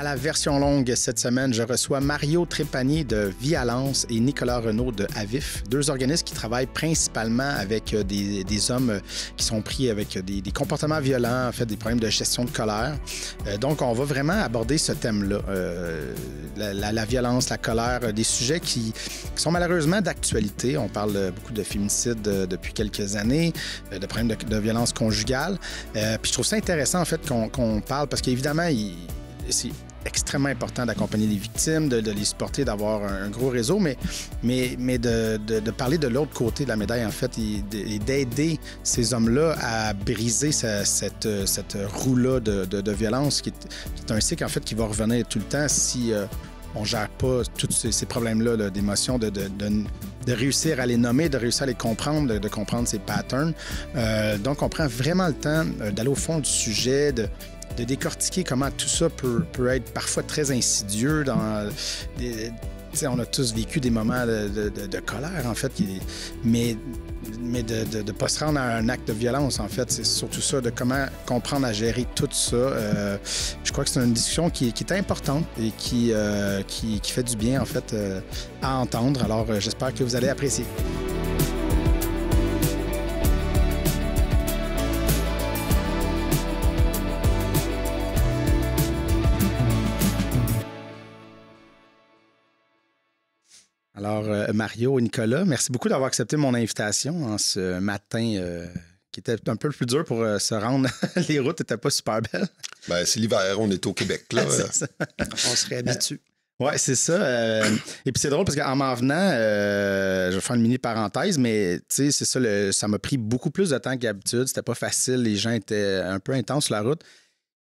la version longue cette semaine, je reçois Mario Trépanier de Vialence et Nicolas Renaud de Avif, deux organismes qui travaillent principalement avec des hommes qui sont pris avec des comportements violents, en fait, des problèmes de gestion de colère. Donc, on va vraiment aborder ce thème-là, la violence, la colère, des sujets qui sont malheureusement d'actualité. On parle beaucoup de féminicide depuis quelques années, de problèmes de violence conjugale. Puis je trouve ça intéressant, en fait, qu'on parle, parce qu'évidemment, c'est extrêmement important d'accompagner les victimes, de les supporter, d'avoir un gros réseau, mais de parler de l'autre côté de la médaille, en fait, et d'aider ces hommes-là à briser cette roue-là de violence, qui est un cycle, en fait, qui va revenir tout le temps si on ne gère pas tous ces problèmes-là d'émotions, de réussir à les nommer, de réussir à les comprendre, de comprendre ces patterns. Donc, on prend vraiment le temps d'aller au fond du sujet, de décortiquer comment tout ça peut être parfois très insidieux. On a tous vécu des moments de colère, en fait, mais de ne pas se rendre à un acte de violence, en fait. C'est surtout ça, de comment comprendre à gérer tout ça. Je crois que c'est une discussion qui est importante et qui fait du bien, en fait, à entendre. Alors, j'espère que vous allez apprécier. Alors, Mario et Nicolas, merci beaucoup d'avoir accepté mon invitation en ce matin qui était un peu plus dur pour se rendre. Les routes n'étaient pas super belles. Ben, c'est l'hiver, on est au Québec, là. On se réhabitue. Oui, c'est ça. Et puis c'est drôle parce qu'en m'en venant, je vais faire une mini parenthèse, mais tu sais, c'est ça, ça m'a pris beaucoup plus de temps qu'habitude. C'était pas facile, les gens étaient un peu intenses sur la route.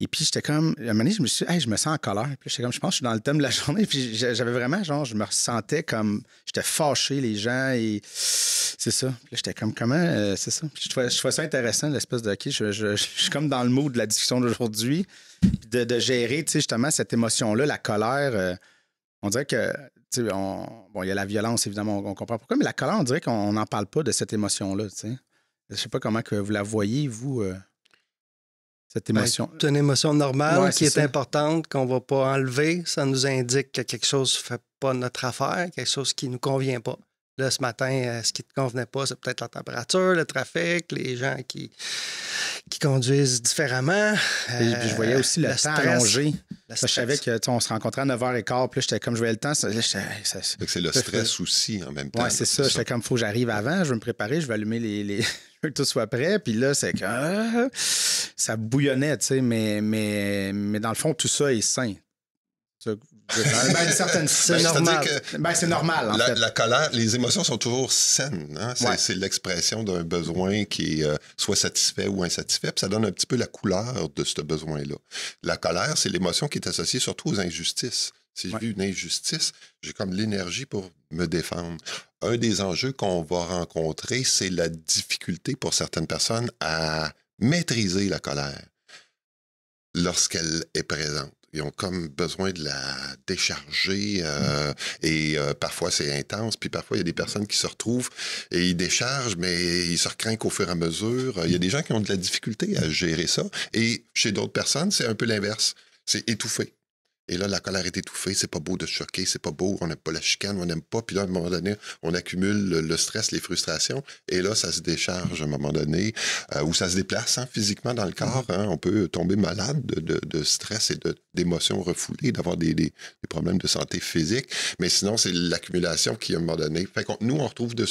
Et puis, j'étais comme, à un moment donné, je me suis dit, hey, je me sens en colère. Puis j'étais comme, je pense que je suis dans le thème de la journée. Puis j'avais vraiment, genre, je me ressentais comme, j'étais fâché, les gens, et c'est ça. Puis là, j'étais comme, comment, c'est ça. Puis je trouvais ça intéressant, l'espèce de, OK, je suis comme dans le mood de la discussion d'aujourd'hui, puis de gérer, tu sais, justement, cette émotion-là, la colère. On dirait que, tu sais, bon, il y a la violence, évidemment, on comprend pourquoi, mais la colère, on dirait qu'on n'en parle pas de cette émotion-là, tu sais. Je sais pas comment que vous la voyez, vous. Cette émotion. C'est une émotion normale qui est importante, qu'on ne va pas enlever. Ça nous indique que quelque chose ne fait pas notre affaire, quelque chose qui ne nous convient pas. Là, ce matin, ce qui ne te convenait pas, c'est peut-être la température, le trafic, les gens qui conduisent différemment. Puis je voyais aussi le temps allongé. Je savais qu'on se rencontrait à 9h15, puis là, j'étais comme, je voyais le temps. C'est le stress aussi, en même temps. Oui, c'est ça. J'étais comme, il faut que j'arrive avant, je vais me préparer, je vais allumer les... Je veux que tout soit prêt. Puis là, c'est que ça bouillonnait, tu sais, mais dans le fond, tout ça est sain. C'est normal. C'est normal, en fait. La colère, les émotions sont toujours saines. Hein? C'est l'expression d'un besoin qui est soit satisfait ou insatisfait. Puis ça donne un petit peu la couleur de ce besoin-là. La colère, c'est l'émotion qui est associée surtout aux injustices. Si j'ai vu une injustice, j'ai comme l'énergie pour me défendre. Un des enjeux qu'on va rencontrer, c'est la difficulté pour certaines personnes à maîtriser la colère lorsqu'elle est présente. Ils ont comme besoin de la décharger et parfois c'est intense, puis parfois il y a des personnes qui se retrouvent et ils déchargent, mais ils se recrinquent au fur et à mesure. Il y a des gens qui ont de la difficulté à gérer ça et chez d'autres personnes, c'est un peu l'inverse. C'est étouffé. Et là, la colère est étouffée, c'est pas beau de choquer, c'est pas beau, on n'aime pas la chicane, on n'aime pas. Puis là, à un moment donné, on accumule le stress, les frustrations, et là, ça se décharge à un moment donné, ou ça se déplace physiquement dans le corps. Hein, on peut tomber malade de stress et d'émotions refoulées, d'avoir des problèmes de santé physique. Mais sinon, c'est l'accumulation qui, à un moment donné... Fait que nous, on retrouve de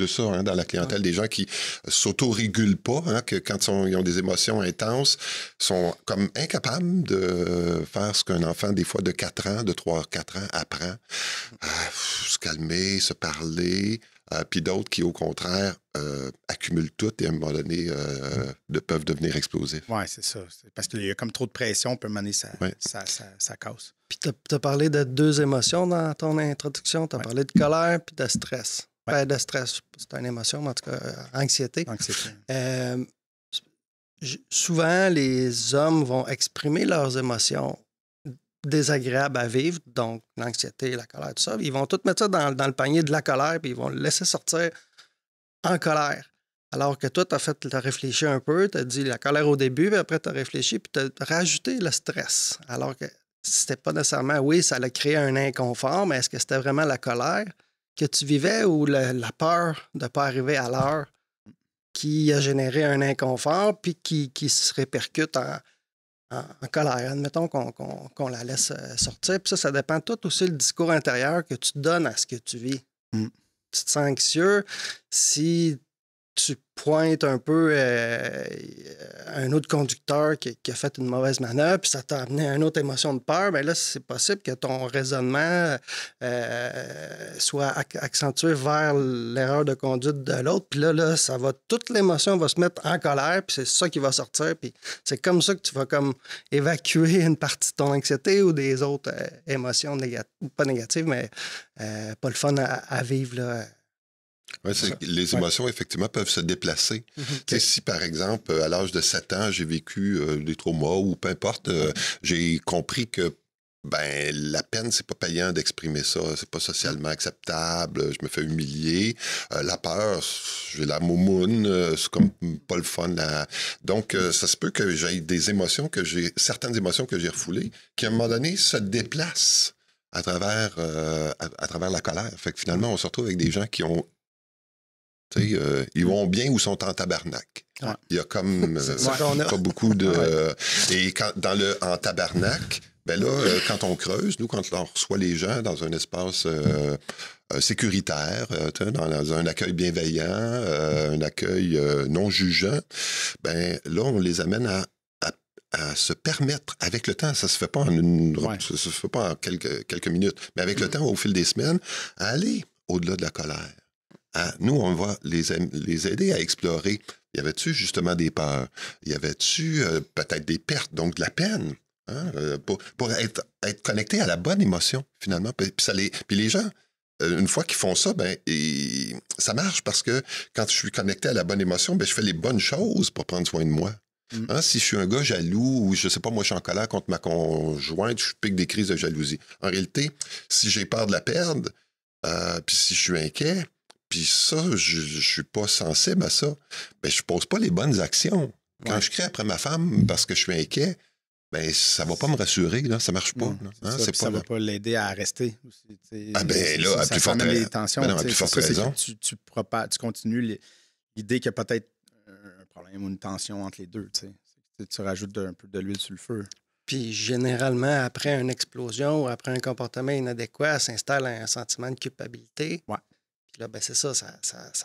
ça dans la clientèle, des gens qui s'auto-régulent pas, que quand ils ont des émotions intenses, sont comme incapables de faire ce qu'un enfant, des fois, de 4 ans, de 3-4 ans, apprend à se calmer, se parler, puis d'autres qui, au contraire, accumulent tout et, à un moment donné, peuvent devenir explosifs. Oui, c'est ça. Parce qu'il y a comme trop de pression, peut mener ça casse. Puis tu as parlé de 2 émotions dans ton introduction. Tu as parlé de colère puis de stress. Ouais. De stress, c'est une émotion, mais en tout cas, anxiété. Souvent, les hommes vont exprimer leurs émotions désagréables à vivre, donc l'anxiété, la colère, tout ça. Ils vont tout mettre ça dans le panier de la colère, puis ils vont le laisser sortir en colère. Alors que toi, tu as réfléchi un peu, tu as dit la colère au début, puis après, tu as réfléchi, puis tu as rajouté le stress. Alors que c'était pas nécessairement, oui, ça a créé un inconfort, mais est-ce que c'était vraiment la colère que tu vivais ou la peur de ne pas arriver à l'heure qui a généré un inconfort puis qui se répercute en colère? Admettons qu'on la laisse sortir. Puis ça dépend tout aussi le discours intérieur que tu donnes à ce que tu vis. Tu te sens anxieux. Si tu pointes un peu un autre conducteur qui a fait une mauvaise manœuvre, puis ça t'a amené à une autre émotion de peur, bien là, c'est possible que ton raisonnement soit accentué vers l'erreur de conduite de l'autre. Puis là, toute l'émotion va se mettre en colère, puis c'est ça qui va sortir. Puis c'est comme ça que tu vas comme évacuer une partie de ton anxiété ou des autres émotions pas négatives, mais pas le fun à vivre, là. Ouais, les émotions, effectivement, peuvent se déplacer. Si, par exemple, à l'âge de 7 ans, j'ai vécu des traumas ou peu importe, j'ai compris que la peine, c'est pas payant d'exprimer ça. C'est pas socialement acceptable. Je me fais humilier. La peur, j'ai la moumoune. C'est comme pas le fun. Donc, ça se peut que j'ai certaines émotions que j'ai refoulées qui, à un moment donné, se déplacent à travers la colère. Fait que finalement, on se retrouve avec des gens qui ont ils vont bien ou sont en tabarnak. Ouais. Il y a comme pas beaucoup de... Et en tabarnak, quand on creuse, nous, quand on reçoit les gens dans un espace sécuritaire, dans un accueil bienveillant, un accueil non jugeant, là, on les amène à se permettre, avec le temps, ça se fait pas ça se fait pas en quelques minutes, mais avec le temps, au fil des semaines, à aller au-delà de la colère. Nous, on va les aider à explorer. Y avait-tu justement des peurs? Y avait-tu peut-être des pertes, donc de la peine? Pour être connecté à la bonne émotion, finalement. Puis les gens, une fois qu'ils font ça, ça marche parce que quand je suis connecté à la bonne émotion, je fais les bonnes choses pour prendre soin de moi. Si je suis un gars jaloux ou je sais pas, moi je suis en colère contre ma conjointe, je pique des crises de jalousie. En réalité, si j'ai peur de la perdre, puis si je suis inquiet, puis ça, je suis pas sensible à ça, je pose pas les bonnes actions. Quand je crie après ma femme parce que je suis inquiet, ça va pas me rassurer, là, ça marche pas. Ça va pas l'aider à rester aussi. À plus forte raison. Tu continues l'idée qu'il y a peut-être un problème ou une tension entre les deux. Tu rajoutes un peu de l'huile sur le feu. Puis généralement, après une explosion ou après un comportement inadéquat, s'installe un sentiment de culpabilité. Ouais. Puis là, c'est ça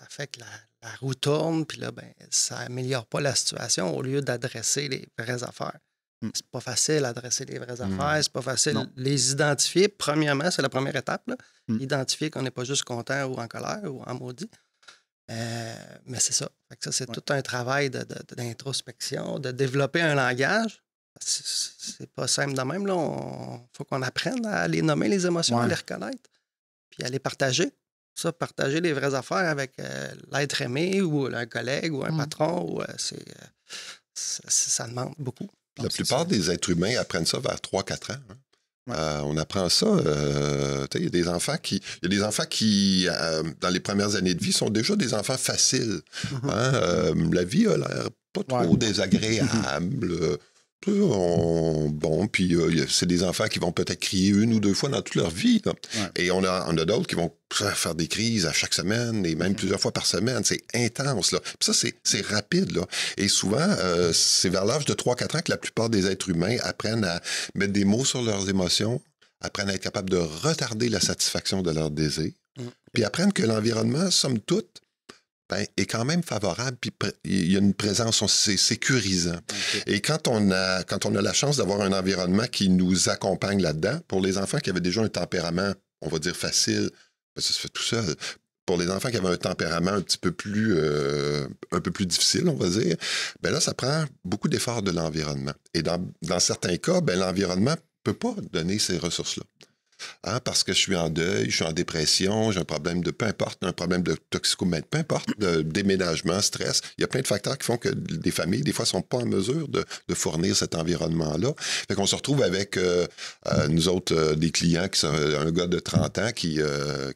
fait que la roue tourne, puis là, ça améliore pas la situation au lieu d'adresser les vraies affaires. C'est pas facile d'adresser les vraies affaires, c'est pas facile de les identifier. Premièrement, c'est la première étape, là. Identifier qu'on n'est pas juste content ou en colère ou en maudit. Mais c'est ça. Fait que ça, c'est tout un travail d'introspection, de développer un langage. C'est pas simple de même. Il faut qu'on apprenne à les nommer, les émotions, à les reconnaître, puis à les partager. Ça, partager les vraies affaires avec l'être aimé ou un collègue ou un patron, ça demande beaucoup. La plupart des êtres humains apprennent ça vers 3-4 ans. On apprend ça. Il y a des enfants qui, dans les premières années de vie, sont déjà des enfants faciles. La vie a l'air pas trop désagréable. Puis c'est des enfants qui vont peut-être crier 1 ou 2 fois dans toute leur vie. Et on a d'autres qui vont faire des crises à chaque semaine et même plusieurs fois par semaine. C'est intense, là. Puis ça, c'est rapide, là. Et souvent, c'est vers l'âge de 3-4 ans que la plupart des êtres humains apprennent à mettre des mots sur leurs émotions, apprennent à être capables de retarder la satisfaction de leurs désirs, puis apprennent que l'environnement, somme toute, est quand même favorable, puis il y a une présence, c'est sécurisant. Et quand on a la chance d'avoir un environnement qui nous accompagne là-dedans, pour les enfants qui avaient déjà un tempérament, on va dire facile, ça se fait tout seul. Pour les enfants qui avaient un tempérament un peu plus difficile, on va dire, là, ça prend beaucoup d'efforts de l'environnement. Et dans certains cas, l'environnement ne peut pas donner ces ressources-là. Hein, parce que je suis en deuil, je suis en dépression, j'ai un problème de, peu importe, un problème de toxicomanie, peu importe, de déménagement, stress. Il y a plein de facteurs qui font que des familles, des fois, ne sont pas en mesure de fournir cet environnement-là. Fait qu'on se retrouve avec, nous autres, des clients qui sont un gars de 30 ans qui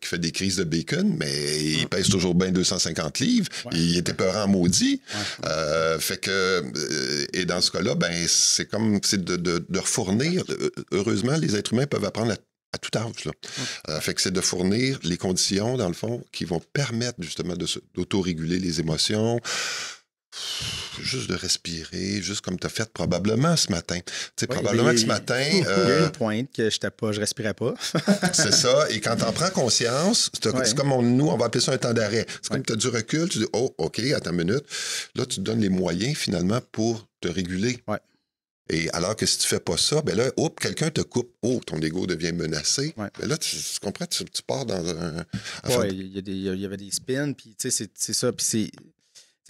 fait des crises de bacon, mais il pèse toujours bien 250 livres. Ouais. Il était peurant maudit. Ouais. Fait que, et dans ce cas-là, ben, c'est de fournir. Heureusement, les êtres humains peuvent apprendre à tout âge. Là. Fait que c'est de fournir les conditions, dans le fond, qui vont permettre justement d'autoréguler les émotions, juste de respirer, juste comme tu as fait probablement ce matin. Tu sais, probablement que ce matin... Il y a une pointe que je respirais pas. C'est ça. Et quand tu en prends conscience, c'est comme nous, on va appeler ça un temps d'arrêt. C'est comme tu as du recul, tu dis, oh, OK, attends une minute. Là, tu te donnes les moyens, finalement, pour te réguler. Ouais. Et alors que si tu fais pas ça, ben là, quelqu'un te coupe. Oh, ton ego devient menacé. Ouais. Ben là, tu comprends, tu pars dans un... il y avait des spins, puis tu sais, c'est ça. Puis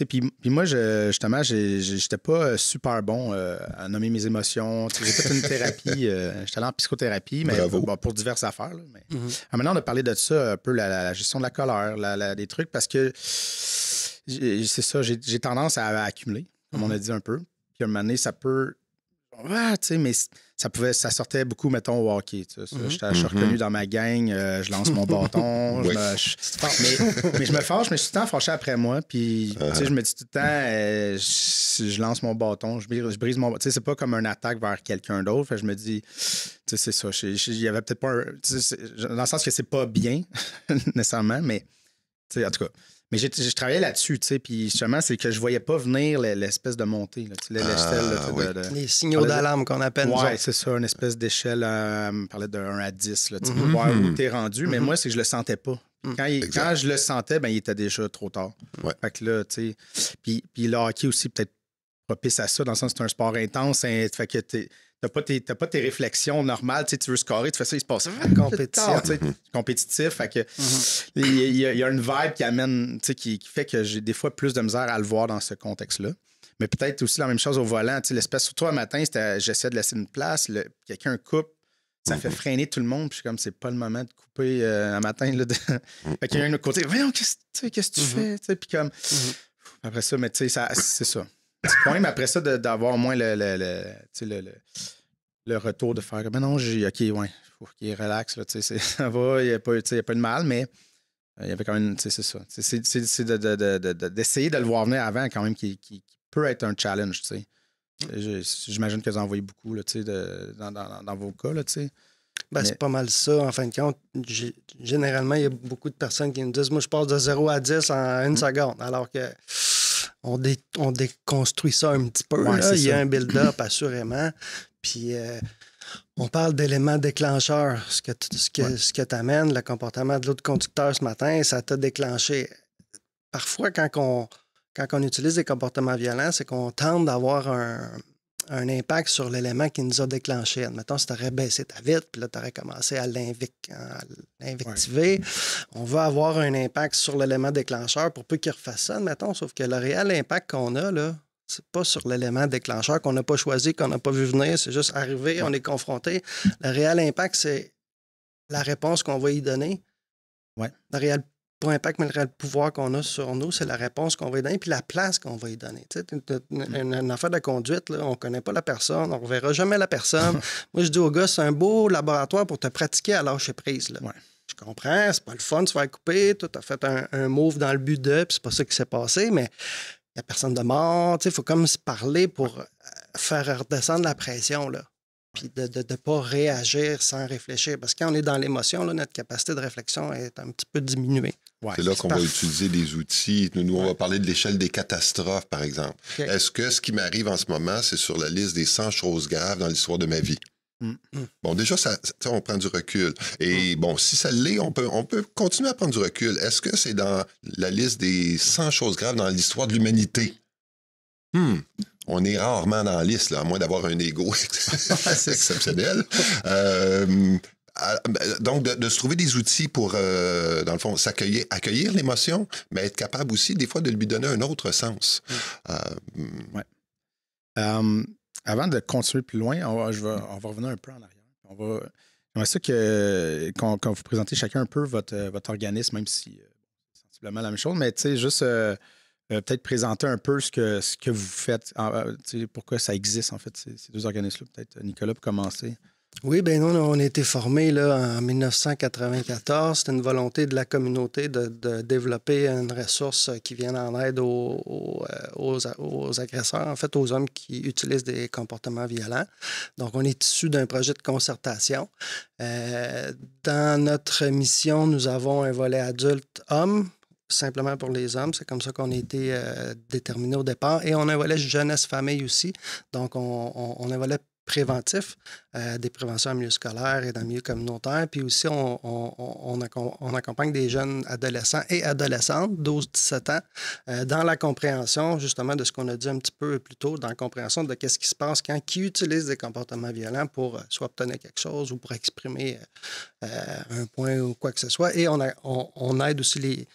puis moi, justement, j'étais pas super bon à nommer mes émotions. J'ai fait une thérapie. J'étais allé en psychothérapie, mais pour diverses affaires. Là, mais... Maintenant, on a parlé de ça, un peu la gestion de la colère, des trucs, parce que c'est ça, j'ai tendance à accumuler, comme on a dit un peu. Puis à un moment donné, ça peut... Ouais, tu sais, mais ça sortait beaucoup, mettons, au hockey. Je suis reconnu dans ma gang, je lance mon bâton. Mais je me fâche, mais je suis tout le temps fâché après moi. Puis, tu sais, je me dis tout le temps, je lance mon bâton, je brise mon bâton. Tu sais, c'est pas comme une attaque vers quelqu'un d'autre. Fait que je me dis, tu sais, c'est ça. Il y avait peut-être pas dans le sens que c'est pas bien, nécessairement, mais, tu sais, en tout cas. Mais j'ai travaillé là-dessus, tu sais, puis justement, c'est que je voyais pas venir l'espèce de montée, là, les signaux d'alarme qu'on appelle. Oui, c'est ça, une espèce d'échelle, on parlait de 1 à 10, là, tu peux voir où t'es rendu, mais moi, c'est que je le sentais pas. Quand je le sentais, ben il était déjà trop tard. Ouais. Fait que là, tu sais, puis le hockey aussi, peut-être propice à ça, dans le sens que c'est un sport intense, fait que t'as pas tes réflexions normales, tu veux scorer, tu fais ça, il se passe compétitif, fait que il y a une vibe qui amène, qui fait que j'ai des fois plus de misère à le voir dans ce contexte-là. Mais peut-être aussi la même chose au volant, l'espèce, surtout un matin, j'essaie de laisser une place, quelqu'un coupe, ça fait freiner tout le monde, puis comme c'est pas le moment de couper un matin, là, fait qu'il y a un autre côté, voyons, qu'est-ce que tu fais, puis comme, après ça, mais tu sais, c'est ça. Petit point, mais après ça, d'avoir au moins le retour de faire comme, non, OK, ouais, faut qu'il relaxe, là, ça va, il n'y a pas de mal, mais il y avait quand même, c'est ça. C'est d'essayer de le voir venir avant, quand même, qui peut être un challenge, tu sais. J'imagine que vous en voyez beaucoup, là, tu sais, dans vos cas, là, tu sais. C'est pas mal ça, en fin de compte. Généralement, il y a beaucoup de personnes qui me disent, moi, je passe de 0 à 10 en 1 seconde, alors que on déconstruit ça un petit peu. Ouais, là. Il y a un build-up, assurément. Puis, on parle d'éléments déclencheurs. Ce que t'amènes, le comportement de l'autre conducteur ce matin, ça t'a déclenché. Parfois, quand on utilise des comportements violents, c'est qu'on tente d'avoir un impact sur l'élément qui nous a déclenché. Admettons, si tu aurais baissé ta vitre, puis là, tu aurais commencé à l'invectiver. Ouais. On va avoir un impact sur l'élément déclencheur pour peu qu'il refasse ça, admettons, sauf que le réel impact qu'on a, là, c'est pas sur l'élément déclencheur qu'on n'a pas choisi, qu'on n'a pas vu venir, c'est juste arrivé, on est confronté. Le réel impact, c'est la réponse qu'on va y donner. Ouais. Le réel pas impact, mais le réel pouvoir qu'on a sur nous, c'est la réponse qu'on va y donner puis la place qu'on va y donner. Tu sais, une affaire de conduite, là, on ne connaît pas la personne, on ne reverra jamais la personne. Moi, je dis aux gars, c'est un beau laboratoire pour te pratiquer à lâcher prise. Là. Ouais. Je comprends, c'est pas le fun de se faire couper, tu as fait un move dans le but de, puis c'est pas ça qui s'est passé, mais il n'y a personne de mort. Il faut comme se parler pour faire redescendre la pression, là. Puis de ne pas réagir sans réfléchir. Parce que quand on est dans l'émotion, là, notre capacité de réflexion est un petit peu diminuée. Ouais, c'est là qu'on va utiliser des outils. Nous, on va parler de l'échelle des catastrophes, par exemple. Okay. Est-ce que ce qui m'arrive en ce moment, c'est sur la liste des 100 choses graves dans l'histoire de ma vie? Bon, déjà, on prend du recul. Et bon, si ça l'est, on peut continuer à prendre du recul. Est-ce que c'est dans la liste des 100 choses graves dans l'histoire de l'humanité? On est rarement dans la liste, là, à moins d'avoir un ego exceptionnel. Donc, de se trouver des outils pour, dans le fond, accueillir l'émotion, mais être capable aussi, des fois, de lui donner un autre sens. Avant de continuer plus loin, on va revenir un peu en arrière. J'aimerais ça quand vous présentez chacun un peu votre organisme, même si c'est sensiblement la même chose, mais tu sais, juste peut-être présenter un peu ce que vous faites, pourquoi ça existe, en fait, ces deux organismes-là. Peut-être Nicolas, pour commencer. Oui, bien nous, on a été formés là, en 1994. C'était une volonté de la communauté de développer une ressource qui vienne en aide aux agresseurs, en fait, aux hommes qui utilisent des comportements violents. Donc, on est issu d'un projet de concertation. Dans notre mission, nous avons un volet adulte-homme, simplement pour les hommes. C'est comme ça qu'on a été déterminés au départ. Et on a un volet jeunesse-famille aussi. Donc, on a un volet préventif, des préventions en milieu scolaire et dans le milieu communautaire. Puis aussi, on accompagne des jeunes adolescents et adolescentes, 12-17 ans, dans la compréhension, justement, de ce qu'on a dit un petit peu plus tôt, dans la compréhension de qu'est-ce qui se passe quand qui utilise des comportements violents pour soit obtenir quelque chose ou pour exprimer un point ou quoi que ce soit. Et on aide aussi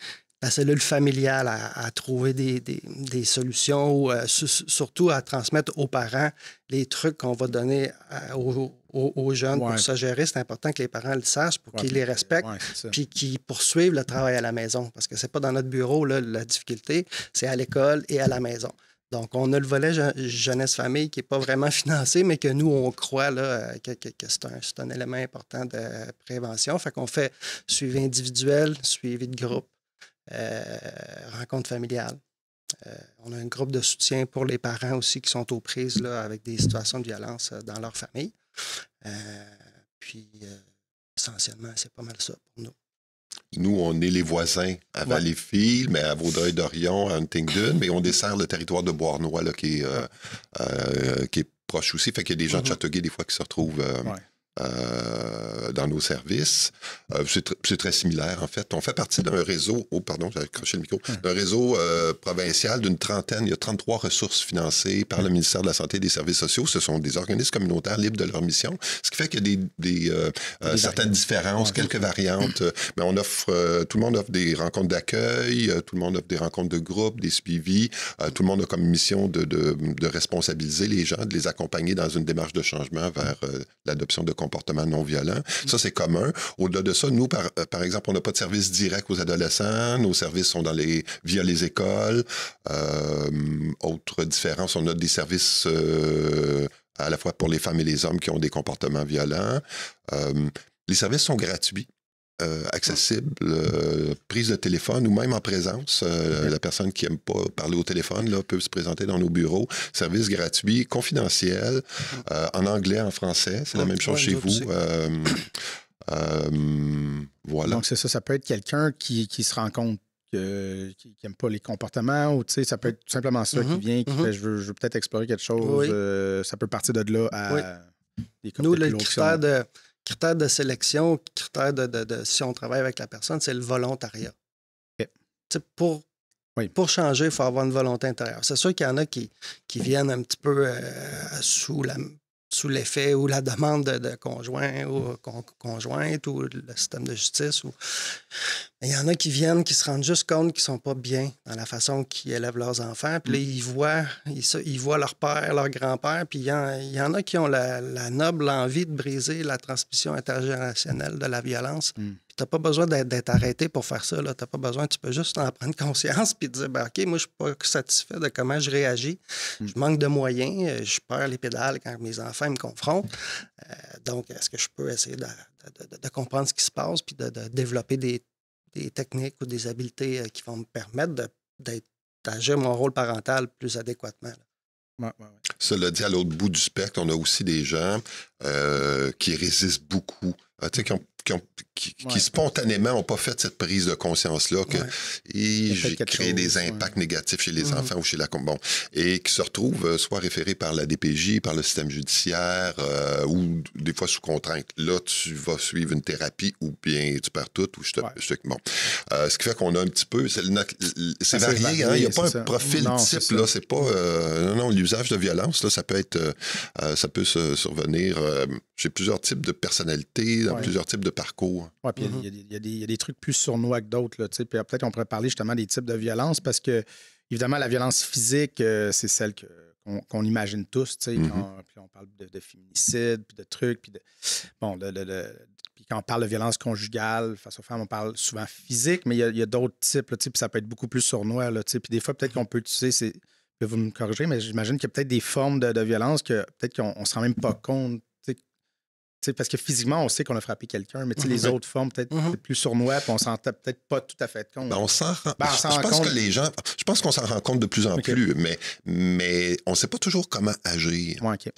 la cellule familiale à trouver des solutions ou surtout à transmettre aux parents les trucs qu'on va donner aux jeunes pour se gérer. C'est important que les parents le sachent pour qu'ils les respectent puis qu'ils poursuivent le travail à la maison. Parce que c'est pas dans notre bureau, là, la difficulté, c'est à l'école et à la maison. Donc, on a le volet jeunesse-famille qui n'est pas vraiment financé, mais que nous, on croit là, que c'est un élément important de prévention. Fait qu'on fait suivi individuel, suivi de groupe. Rencontre familiale. On a un groupe de soutien pour les parents aussi qui sont aux prises là, avec des situations de violence dans leur famille. Puis, essentiellement, c'est pas mal ça pour nous. Nous, on est les voisins à Valleyfield, mais à Vaudreuil-Dorion, à Huntingdon, mais on dessert le territoire de Beauharnois là, qui est proche aussi. Fait qu'il y a des gens de Châteauguay, des fois, qui se retrouvent... dans nos services. C'est très similaire, en fait. On fait partie d'un réseau, j'ai accroché le micro, d'un réseau provincial d'une trentaine. Il y a 33 ressources financées par le ministère de la Santé et des Services sociaux. Ce sont des organismes communautaires libres de leur mission, ce qui fait qu'il y a certaines différences, quelques variantes. Mais on offre, tout le monde offre des rencontres d'accueil, tout le monde offre des rencontres de groupe, des suivis. Tout le monde a comme mission de responsabiliser les gens, de les accompagner dans une démarche de changement vers l'adoption de comportements non violents. Ça, c'est commun. Au-delà de ça, nous, par exemple, on n'a pas de service direct aux adolescents. Nos services sont via les écoles. Autre différence, on a des services à la fois pour les femmes et les hommes qui ont des comportements violents. Les services sont gratuits. Accessible, prise de téléphone ou même en présence. La personne qui n'aime pas parler au téléphone là, peut se présenter dans nos bureaux. Service gratuit, confidentiel, en anglais, en français. C'est la même chose chez vous. Voilà. Donc, c'est ça. Ça peut être quelqu'un qui se rend compte qui n'aime pas les comportements ou ça peut être tout simplement ça qui vient, qui fait je veux peut-être explorer quelque chose. Ça peut partir de là à des Nous, le critère de sélection, critère de si on travaille avec la personne, c'est le volontariat. Pour changer, il faut avoir une volonté intérieure. C'est sûr qu'il y en a qui viennent un petit peu sous l'effet ou la demande de conjoint ou conjointe ou le système de justice. Mais il y en a qui viennent, qui se rendent juste compte qu'ils ne sont pas bien dans la façon qu'ils élèvent leurs enfants. Puis là, ils voient leur père, leur grand-père. Puis il y en a qui ont la noble envie de briser la transmission intergénérationnelle de la violence. Puis tu n'as pas besoin d'être arrêté pour faire ça. Tu n'as pas besoin, tu peux juste en prendre conscience puis te dire, OK, moi, je ne suis pas satisfait de comment je réagis. Je manque de moyens. Je perds les pédales quand mes enfants me confrontent. Donc, est-ce que je peux essayer de comprendre ce qui se passe puis de développer des techniques ou des habiletés qui vont me permettre d'agir mon rôle parental plus adéquatement. Cela dit, à l'autre bout du spectre, on a aussi des gens qui résistent beaucoup, qui spontanément n'ont pas fait cette prise de conscience-là j'ai créé des impacts négatifs chez les enfants ou chez et qui se retrouvent soit référés par la DPJ, par le système judiciaire ou des fois sous contrainte. Là, tu vas suivre une thérapie ou bien tu perds tout ou ce qui fait qu'on a un petit peu... C'est varié, il n'y a pas un profil type, là. C'est pas... l'usage de violence, là, ça peut être... ça peut survenir chez plusieurs types de personnalités, dans plusieurs types de parcours. Oui, puis il y a des trucs plus sournois que d'autres. Puis peut-être on pourrait parler justement des types de violence parce que, évidemment, la violence physique, c'est celle qu'on imagine tous. Puis on parle de féminicide, puis de trucs, puis quand on parle de violence conjugale face aux femmes, on parle souvent physique, mais il y a d'autres types, là, puis ça peut être beaucoup plus sournois. Là, puis des fois, peut-être qu'on peut utiliser, vous me corriger, mais j'imagine qu'il y a peut-être des formes de violence que peut-être qu'on ne se rend même pas compte. Parce que physiquement, on sait qu'on a frappé quelqu'un, mais les autres formes, peut-être plus sournois, puis on s'en rend peut-être pas tout à fait compte. Ben, on s'en rend, je pense qu'on s'en rend compte de plus en plus, mais on ne sait pas toujours comment agir. Ouais, okay.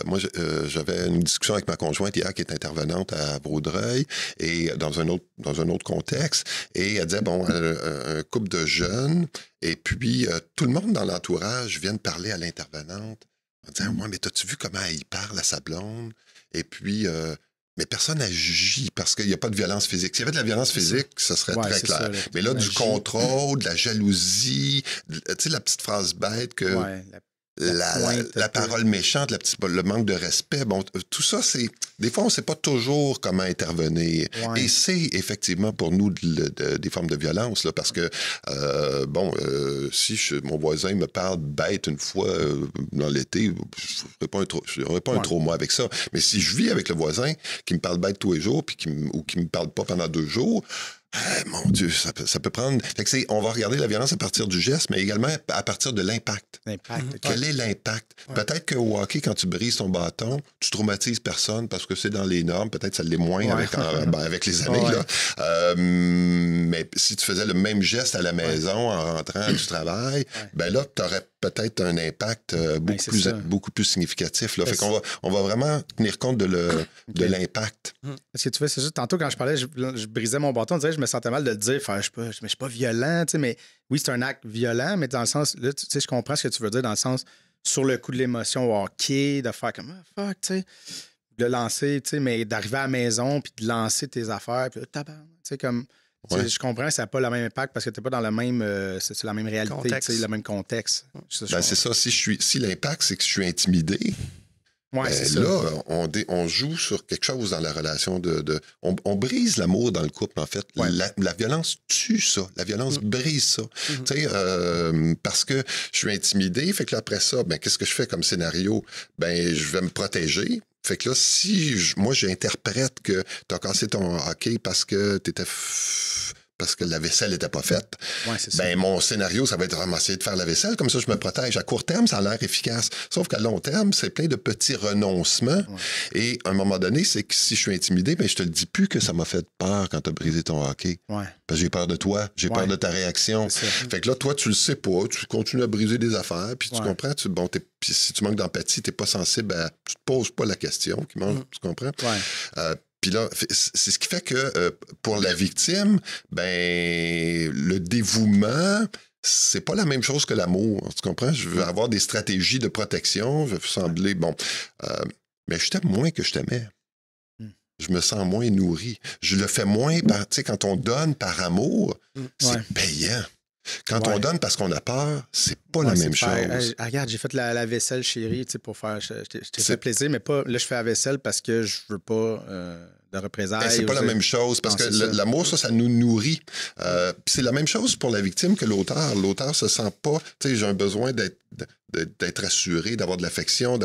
Moi, j'avais une discussion avec ma conjointe hier qui est intervenante à Vaudreuil et dans un autre contexte, et elle disait, bon, un couple de jeunes, et puis tout le monde dans l'entourage vient de parler à l'intervenante en disant, ouais, mais t'as-tu vu comment il parle à sa blonde? Et puis, mais personne n'agit parce qu'il n'y a pas de violence physique. S'il y avait de la violence physique, ça serait très clair. Ça, mais là, du contrôle, de la jalousie, tu sais, la petite phrase bête que... Ouais, la parole méchante, le manque de respect, bon, tout ça, c'est... Des fois, on ne sait pas toujours comment intervenir. Ouais. Et c'est effectivement pour nous des formes de violence, là, parce que, si mon voisin me parle bête une fois dans l'été, je n'aurais pas un trauma avec ça. Mais si je vis avec le voisin qui me parle bête tous les jours ou qui ne me parle pas pendant 2 jours... mon Dieu, ça peut prendre... Fait que on va regarder la violence à partir du geste, mais également à partir de l'impact. Quel est l'impact? Ouais. Peut-être qu'au hockey, quand tu brises ton bâton, tu traumatises personne parce que c'est dans les normes. Peut-être ça l'est moins avec les années. Ouais. Là. Mais si tu faisais le même geste à la maison en rentrant du travail, ben là, tu aurais peut-être un impact beaucoup plus significatif. Là. Fait qu'on va vraiment tenir compte de l'impact. Parce que tu vois, c'est juste, tantôt quand je parlais, je brisais mon bâton, on dirait que je me sentais mal de le dire, je suis pas violent, tu sais, mais oui, c'est un acte violent, mais dans le sens, là, tu sais, je comprends ce que tu veux dire, dans le sens, sur le coup de l'émotion au hockey, de faire comme, fuck, tu sais, de lancer, tu sais, mais d'arriver à la maison, puis de lancer tes affaires, puis tu sais, comme... Ouais. Je comprends que ça n'a pas le même impact parce que tu n'es pas dans le même, c'est la même réalité, le même contexte. C'est ça. Si l'impact, c'est que je suis intimidé, là, on joue sur quelque chose dans la relation on brise l'amour dans le couple, en fait. Ouais. La violence tue ça. La violence brise ça. Tu sais, parce que je suis intimidé, fait que là, après ça, qu'est-ce que je fais comme scénario? Je vais me protéger. Fait que là, si moi, j'interprète que tu as cassé ton hockey parce que parce que la vaisselle n'était pas faite, mon scénario, ça va être essayer de faire la vaisselle, comme ça je me protège. À court terme, ça a l'air efficace. Sauf qu'à long terme, c'est plein de petits renoncements. Ouais. Et à un moment donné, c'est que si je suis intimidé, je te le dis plus que ça m'a fait peur quand tu as brisé ton hockey. Ouais. Parce que j'ai peur de toi, j'ai peur de ta réaction. Fait que là, toi, tu le sais pas, tu continues à briser des affaires, puis tu comprends, puis si tu manques d'empathie, tu n'es pas sensible tu te poses pas la question, tu comprends? Ouais. Puis là, c'est ce qui fait que pour la victime, le dévouement, c'est pas la même chose que l'amour. Tu comprends? Je veux avoir des stratégies de protection, je veux sembler, mais je t'aime moins que je t'aimais. Je me sens moins nourri. Je le fais moins, tu sais, quand on donne par amour, c'est payant. Quand on donne parce qu'on a peur, c'est pas la même chose. Regarde, j'ai fait la vaisselle, chérie, tu sais, pour faire... Je t'ai fait plaisir, mais pas... Là, je fais la vaisselle parce que je veux pas de représailles. C'est pas la même chose, parce que l'amour, ça nous nourrit. Puis c'est la même chose pour la victime que l'auteur. L'auteur se sent pas... Tu sais, j'ai un besoin d'être assuré, d'avoir de l'affection,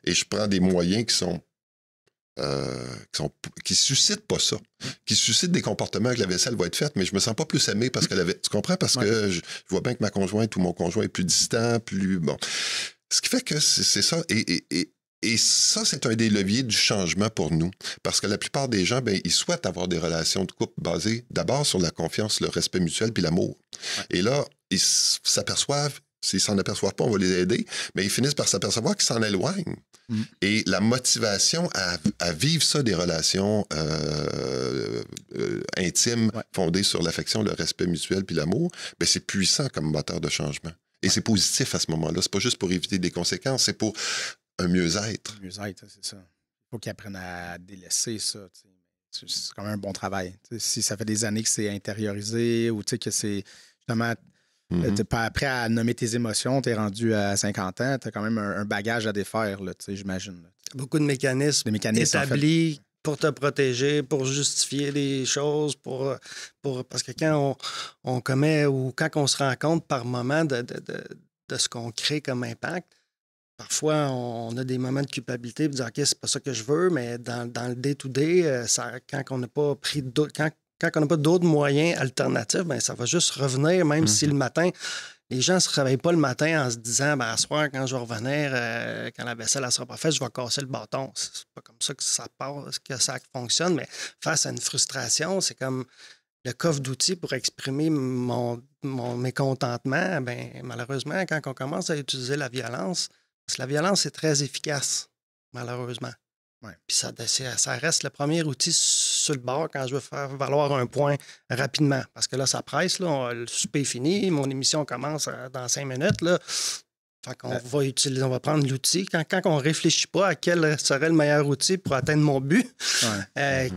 et je prends des moyens qui suscitent pas ça, qui suscitent des comportements que la vaisselle va être faite, mais je me sens pas plus aimé parce que tu comprends? Parce que je vois bien que ma conjointe ou mon conjoint est plus distant, plus bon. Ce qui fait que c'est ça. Et ça, c'est un des leviers du changement pour nous. Parce que la plupart des gens, ils souhaitent avoir des relations de couple basées d'abord sur la confiance, le respect mutuel puis l'amour. Ouais. Et là, ils s'aperçoivent, s'ils s'en aperçoivent pas, on va les aider, mais ils finissent par s'apercevoir qu'ils s'en éloignent. Et la motivation à vivre ça, des relations intimes, fondées sur l'affection, le respect mutuel puis l'amour, c'est puissant comme moteur de changement. Et c'est positif à ce moment-là. C'est pas juste pour éviter des conséquences, c'est pour un mieux-être. Un mieux-être, c'est ça. Il faut qu'ils apprennent à délaisser ça. C'est quand même un bon travail. T'sais, si ça fait des années que c'est intériorisé ou que c'est justement... T'es pas prêt à nommer tes émotions, t'es rendu à 50 ans, t'as quand même un bagage à défaire, là, j'imagine. Beaucoup de mécanismes établis en fait, pour te protéger, pour justifier des choses, parce que quand on commet ou quand on se rend compte par moment de ce qu'on crée comme impact, parfois, on a des moments de culpabilité, de dire, OK, c'est pas ça que je veux, mais dans le day-to-day, quand on n'a pas pris quand on n'a pas d'autres moyens alternatifs, bien, ça va juste revenir, même si le matin, les gens ne se réveillent pas le matin en se disant, à soir, quand je vais revenir, quand la vaisselle ne sera pas faite, je vais casser le bâton. C'est pas comme ça que ça fonctionne, mais face à une frustration, c'est comme le coffre d'outils pour exprimer mon mécontentement. Bien, malheureusement, quand on commence à utiliser la violence, parce que la violence est très efficace, malheureusement. Ouais. Puis ça reste le premier outil sur le bord quand je veux faire valoir un point rapidement. Parce que là, ça presse. Là, le souper est fini. Mon émission commence dans 5 minutes. Là. Fait qu'on on va prendre l'outil. Quand on ne réfléchit pas à quel serait le meilleur outil pour atteindre mon but,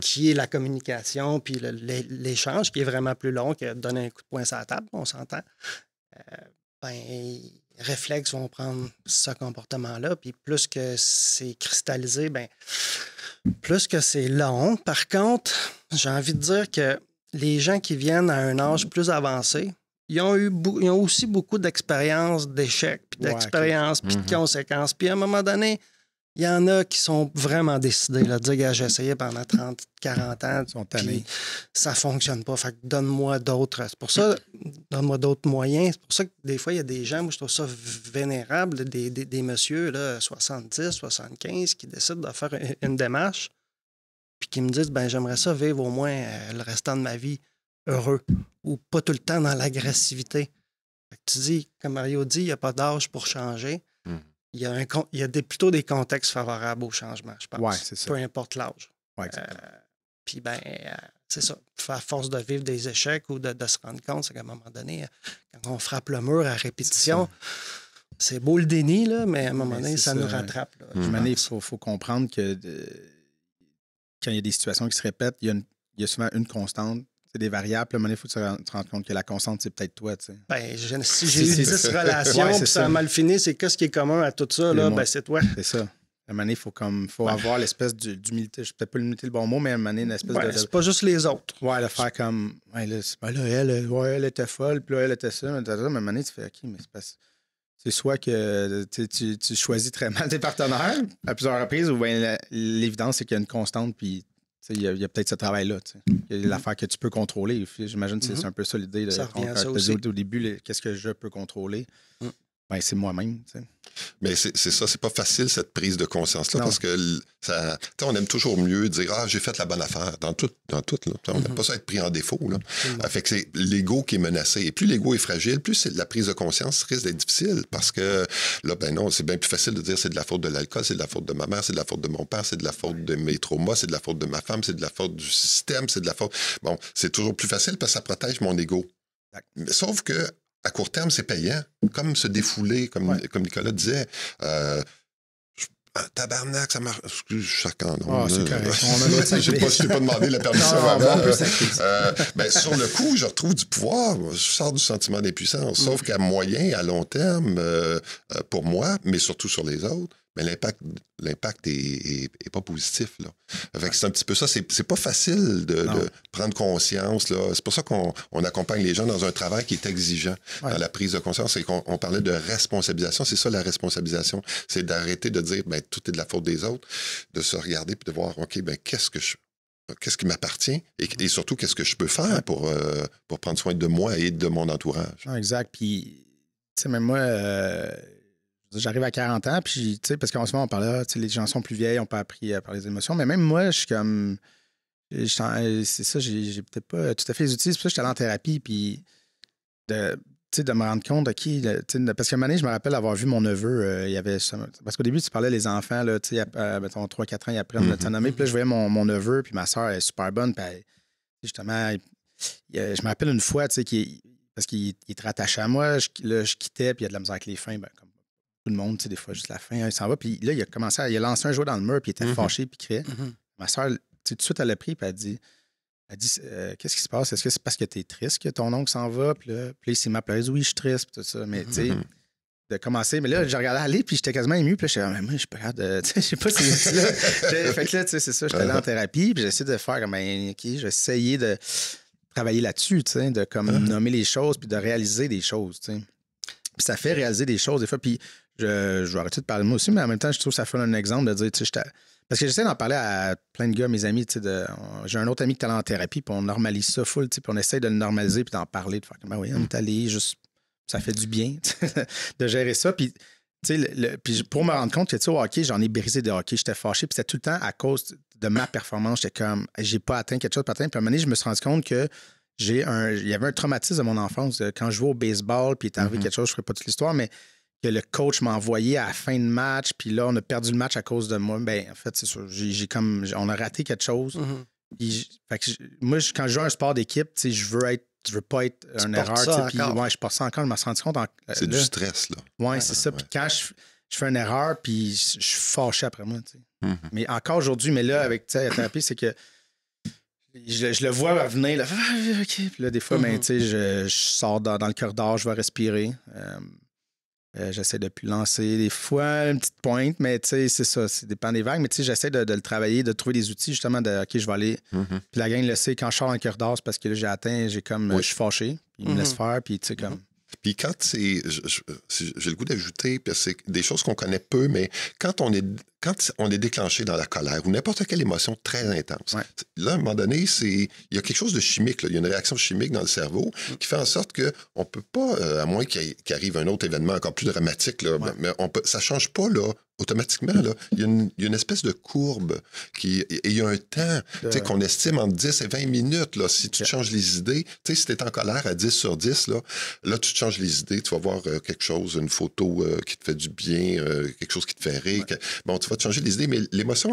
qui est la communication, puis l'échange, qui est vraiment plus long que de donner un coup de poing sur la table, on s'entend. Les réflexes vont prendre ce comportement-là. Puis plus que c'est cristallisé, bien, plus que c'est long. Par contre, j'ai envie de dire que les gens qui viennent à un âge plus avancé, ils ont aussi beaucoup d'expérience d'échecs, puis d'expérience, puis de conséquences. Puis à un moment donné, il y en a qui sont vraiment décidés de dire, j'ai essayé pendant 30, 40 ans, puis ça ne fonctionne pas. Fait que donne-moi d'autres. C'est pour ça, donne-moi d'autres moyens. C'est pour ça que des fois, il y a des gens, moi, je trouve ça vénérable, des messieurs, là, 70, 75, qui décident de faire une démarche, puis qui me disent, j'aimerais ça vivre au moins le restant de ma vie heureux, ou pas tout le temps dans l'agressivité. Fait que tu dis, comme Mario dit, il n'y a pas d'âge pour changer. Il y a plutôt des contextes favorables au changement, je pense. Ouais, c'est ça. Peu importe l'âge. Ouais, puis, c'est ça. À force de vivre des échecs ou de se rendre compte, c'est qu'à un moment donné, quand on frappe le mur à répétition, c'est beau le déni, là, mais à un moment donné, ça nous rattrape. Là, à un moment donné, il faut comprendre que quand il y a des situations qui se répètent, il y a souvent une constante. C'est des variables. À un moment donné, il faut que tu te rendes compte que la constante, c'est peut-être toi. Tu sais. Si j'ai eu 10 relations puis ça a mal fini, c'est qu'est-ce qui est commun à tout ça? Là, c'est toi. C'est ça. À un moment donné, il faut avoir l'espèce d'humilité. Je ne peux peut-être pas l'humilité le bon mot, mais à un moment donné, une espèce de... C'est pas juste les autres. Ouais, de faire comme... elle était folle, puis là, elle était ça. Mais à un moment donné, tu fais OK, mais c'est soit que tu choisis très mal tes partenaires à plusieurs reprises, ou bien l'évidence, c'est qu'il y a une constante, puis... Il y a peut-être ce travail-là. Il y a l'affaire que tu peux contrôler. J'imagine que c'est un peu ça l'idée. Ça revient à ça au début, qu'est-ce que je peux contrôler? C'est moi-même. T'sais. Mais c'est ça, c'est pas facile cette prise de conscience-là, parce que on aime toujours mieux dire j'ai fait la bonne affaire dans tout. Là. On n'aime pas ça être pris en défaut. Là. Fait que c'est l'ego qui est menacé. Et plus l'ego est fragile, plus la prise de conscience risque d'être difficile, parce que là, non, c'est bien plus facile de dire c'est de la faute de l'alcool, c'est de la faute de ma mère, c'est de la faute de mon père, c'est de la faute de mes traumas, c'est de la faute de ma femme, c'est de la faute du système, c'est de la faute... Bon, c'est toujours plus facile parce que ça protège mon ego. Sauf que à court terme, c'est payant. Comme se défouler, comme Nicolas disait. Tabarnak, ça marche. Excuse, chacun. C'est correct. Je ne t'ai pas demandé la permission avant. Sur le coup, je retrouve du pouvoir. Je sors du sentiment d'impuissance. Sauf qu'à moyen et à long terme, pour moi, mais surtout sur les autres, mais l'impact est pas positif. Là. Fait que c'est un petit peu ça. C'est pas facile de prendre conscience. Là. C'est pour ça qu'on accompagne les gens dans un travail qui est exigeant dans la prise de conscience. Et qu'on parlait de responsabilisation. C'est ça, la responsabilisation. C'est d'arrêter de dire tout est de la faute des autres, de se regarder et de voir OK, qu'est-ce qui m'appartient et surtout qu'est-ce que je peux faire pour prendre soin de moi et de mon entourage. Exact. Puis, tu sais, même moi... J'arrive à 40 ans, puis, tu sais, parce qu'en ce moment, on parlait, les gens sont plus vieilles, on pas appris à parler des émotions, mais même moi, je suis comme. C'est ça, j'ai peut-être pas tout à fait les outils. C'est pour ça que j'étais allé en thérapie, puis de me rendre compte de qui. Parce qu'à un moment donné, je me rappelle avoir vu mon neveu, il y avait ça. Parce qu'au début, tu parlais des enfants, là, tu sais, mettons 3-4 ans, ils apprennent l'autonomie, puis là, je voyais mon neveu, puis ma soeur est super bonne, puis justement, je me rappelle une fois, tu sais, parce qu'il est rattaché à moi, je quittais, puis il y a de la misère avec les fins, comme tout le monde, tu sais, des fois, juste la fin, il s'en va. Puis là, il a lancé un jouet dans le mur, puis il était fâché, puis il criait. Ma soeur, tout de suite, elle l'a pris, puis elle dit qu'est-ce qui se passe? Est-ce que c'est parce que t'es triste que ton oncle s'en va? Puis là, il s'est m'appelé, oui, je suis triste, puis tout ça. Mais tu sais, de commencer. Mais là, j'ai regardé aller, puis j'étais quasiment ému, puis là, j'étais moi, je suis pas capable de. Tu sais, je sais pas si c'est là. Fait que là, tu sais, c'est ça, j'étais allé en thérapie, puis j'essaie de faire comme, OK, j'ai essayé de travailler là-dessus, tu sais, de comme nommer les choses, puis de réaliser des choses, tu sais. Puis ça fait réaliser des choses, des fois, puis je vais arrêter de parler de moi aussi, mais en même temps, je trouve que ça fait un exemple de dire, tu sais, parce que j'essaie d'en parler à plein de gars, mes amis, tu sais, j'ai un autre ami qui est allé en thérapie, puis on normalise ça full, tu sais, puis on essaie de le normaliser, puis d'en parler, de faire comme, oui, on est allé, juste, ça fait du bien, de gérer ça, puis, tu sais, puis pour me rendre compte que, tu sais, au hockey, j'en ai brisé de hockey, j'étais fâché, puis c'était tout le temps à cause de ma performance, j'étais comme, j'ai pas atteint quelque chose, puis à un moment donné, je me suis rendu compte que il y avait un traumatisme de mon enfance, quand je jouais au baseball, puis il est arrivé quelque chose, je ne ferai pas toute l'histoire, mais que le coach m'a envoyé à la fin de match, puis là, on a perdu le match à cause de moi. Ben, en fait, c'est sûr, on a raté quelque chose. Fait que moi, quand je joue un sport d'équipe, je veux pas être une erreur. Puis, je porte ça encore, je m'en suis rendu compte. C'est du stress, là. Ouais, c'est ça. Puis quand je fais une erreur, puis je suis fâché après moi. Mais encore aujourd'hui, mais là, avec la thérapie, c'est que je le vois venir, là, OK. Puis là, des fois, je sors dans le corridor, je vais respirer. J'essaie de plus lancer des fois une petite pointe, mais c'est ça, ça dépend des vagues. Mais j'essaie de le travailler, de trouver des outils justement de OK, je vais aller. Puis la gang le sait, quand je sors dans le corridor, c'est parce que là, je suis fâché. Puis il me laisse faire, puis tu sais, comme. Puis quand j'ai le goût d'ajouter, puis c'est des choses qu'on connaît peu, mais quand on est déclenché dans la colère ou n'importe quelle émotion très intense, là, à un moment donné, il y a quelque chose de chimique, là. Il y a une réaction chimique dans le cerveau qui fait en sorte qu'on ne peut pas, à moins qu'il arrive un autre événement encore plus dramatique, là, mais ça ne change pas là, automatiquement. Là. Il y a une espèce de courbe et il y a un temps qu'on estime entre 10 et 20 minutes. Là, si tu te changes les idées, si tu es en colère à 10 sur 10, là tu te changes les idées, tu vas voir quelque chose, une photo qui te fait du bien, quelque chose qui te fait rire. Bon, tu vas te changer les idées, mais l'émotion,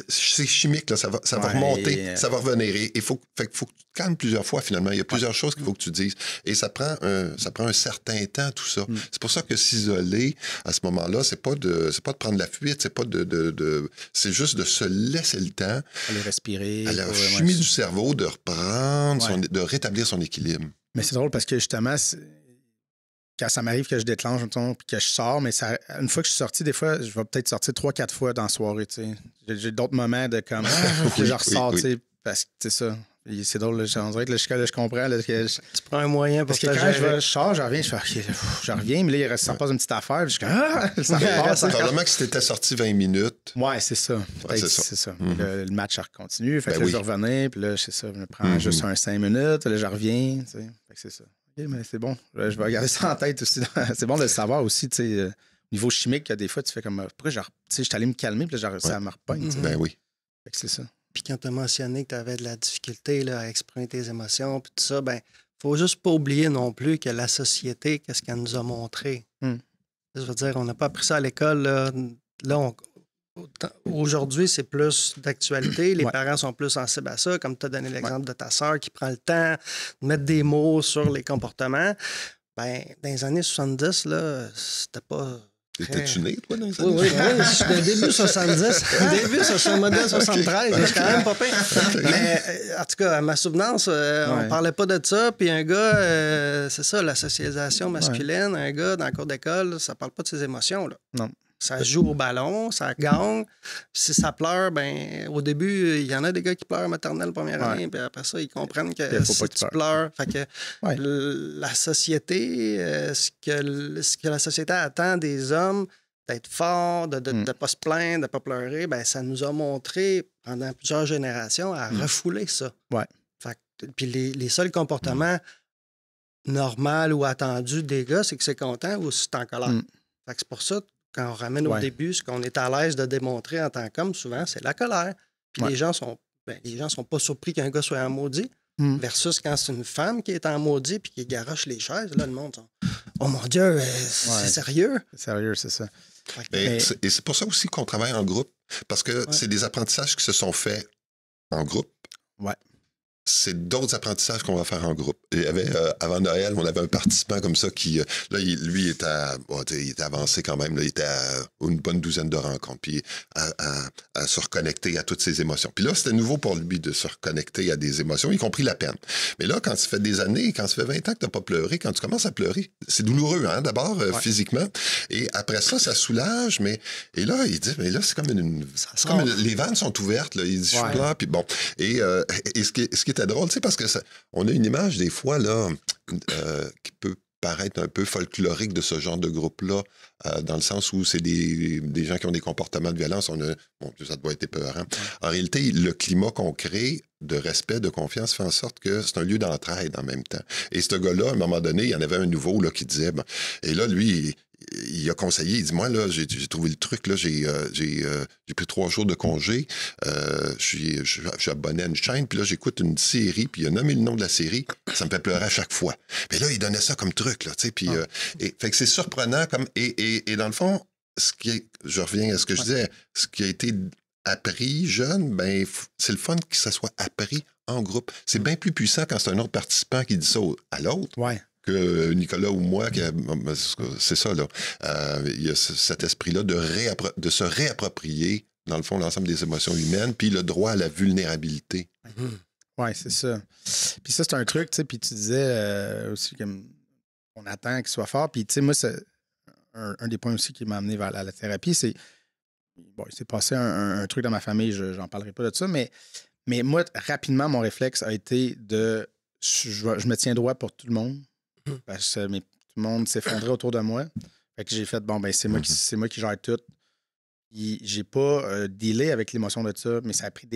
c'est chimique, là, ça va remonter, ça va revenir. Et il faut que tu te calmes plusieurs fois, finalement. Il y a plusieurs choses qu'il faut que tu dises. Et ça prend un certain temps, tout ça. C'est pour ça que s'isoler, à ce moment-là, c'est pas de prendre la fuite, c'est juste de se laisser le temps. Aller respirer. À la chimie du cerveau, de reprendre, de rétablir son équilibre. Mais c'est drôle parce que, justement, quand ça m'arrive que je déclenche, puis que je sors, mais une fois que je suis sorti, des fois, je vais peut-être sortir 3-4 fois dans la soirée, tu sais. J'ai d'autres moments de comme, que je ressors, tu sais, parce que c'est ça. C'est drôle, là, on dirait que je comprends. Là, tu prends un moyen pour parce que quand je sors, je reviens, je fais, OK, je reviens, mais là, ça passe une petite affaire, puis je suis comme, ça repasse. Probablement que si t'étais sorti 20 minutes. Ouais, c'est ça. C'est ça. Le match, ça continue, fait que là, je revenais, puis là, c'est ça, je me prends juste 5 minutes, là, je reviens, tu sais. Fait que c'est ça. OK, mais c'est bon. Je vais regarder ça en tête aussi. C'est bon de le savoir aussi, tu sais. Au niveau chimique, des fois, tu fais comme, pourquoi je suis allé me calmer, puis là, ça me repogne. Ben oui. Fait que c'est ça. Puis quand tu as mentionné que tu avais de la difficulté là, à exprimer tes émotions, puis tout ça, ben faut juste pas oublier non plus que la société, qu'est-ce qu'elle nous a montré. Je veux dire, on n'a pas appris ça à l'école. Là aujourd'hui, c'est plus d'actualité. Les parents sont plus sensibles à ça, comme tu as donné l'exemple de ta sœur qui prend le temps de mettre des mots sur les comportements. Ben, dans les années 70, là, c'était pas... T'étais-tu né, toi, dans les années? Oui, c'était début 70, modèle 73, c'est quand même pas pire. Mais en tout cas, à ma souvenance, on parlait pas de ça. Puis un gars, c'est ça, la socialisation masculine, un gars dans le cours d'école, ça parle pas de ses émotions, là. Non. Ça joue au ballon, ça gagne. Si ça pleure, ben au début, il y en a des gars qui pleurent maternelle première année, puis après ça, ils comprennent que si tu pleures. Fait que la société, ce que la société attend des hommes, d'être fort, de ne pas se plaindre, de ne pas pleurer, ben ça nous a montré pendant plusieurs générations à refouler ça. Ouais. Fait que, puis les seuls comportements normaux ou attendus des gars, c'est que c'est content ou c'est en colère. Fait que c'est pour ça quand on ramène au début, ce qu'on est à l'aise de démontrer en tant qu'homme, souvent, c'est la colère. Puis les gens sont pas surpris qu'un gars soit en maudit, versus quand c'est une femme qui est en maudit puis qui garoche les chaises, là, le monde dit « Oh mon Dieu, c'est sérieux? » C'est sérieux, c'est ça. Et c'est pour ça aussi qu'on travaille en groupe, parce que c'est des apprentissages qui se sont faits en groupe. Ouais. C'est d'autres apprentissages qu'on va faire en groupe. Il y avait, avant Noël, on avait un participant comme ça qui, là, lui, il était avancé quand même. Là, il était à une bonne douzaine de rencontres, puis à se reconnecter à toutes ses émotions. Puis là, c'était nouveau pour lui de se reconnecter à des émotions, y compris la peine. Mais là, quand ça fait des années, quand ça fait 20 ans que tu n'as pas pleuré, quand tu commences à pleurer, c'est douloureux, hein, d'abord, physiquement. Et après ça soulage, et là, il dit, mais là, c'est comme les vannes sont ouvertes, là. Il dit, je pleure, puis bon. Et ce qui était drôle, tu sais, parce que on a une image des fois là qui peut paraître un peu folklorique de ce genre de groupe-là, dans le sens où c'est des gens qui ont des comportements de violence. Bon, ça doit être épeurant. En réalité, le climat qu'on crée de respect, de confiance, fait en sorte que c'est un lieu d'entraide en même temps. Et ce gars-là, à un moment donné, il y en avait un nouveau là, qui disait... Ben, et là, lui... Il a conseillé, il dit, moi, là, j'ai trouvé le truc, là, j'ai pris 3 jours de congé, je suis abonné à une chaîne, puis là, j'écoute une série, puis il a nommé le nom de la série, ça me fait pleurer à chaque fois. Mais là, il donnait ça comme truc, là, tu sais, puis... fait que c'est surprenant, comme... Et dans le fond, je reviens à ce que je disais, ce qui a été appris jeune, ben c'est le fun que ça soit appris en groupe. C'est bien plus puissant quand c'est un autre participant qui dit ça à l'autre. Ouais. Que Nicolas ou moi, c'est ça, là. Il y a cet esprit-là de se réapproprier, dans le fond, l'ensemble des émotions humaines, puis le droit à la vulnérabilité. Oui, c'est ça. Puis ça, c'est un truc, tu sais, puis tu disais aussi qu'on attend qu'il soit fort, puis tu sais, moi, c'est un des points aussi qui m'a amené vers la thérapie, c'est, bon, il s'est passé un truc dans ma famille, j'en parlerai pas de ça, mais moi, rapidement, mon réflexe a été je me tiens droit pour tout le monde. Parce que tout le monde s'effondrait autour de moi. Fait que j'ai fait, bon, ben c'est moi qui gère tout. J'ai pas dealé avec l'émotion de ça, mais ça a pris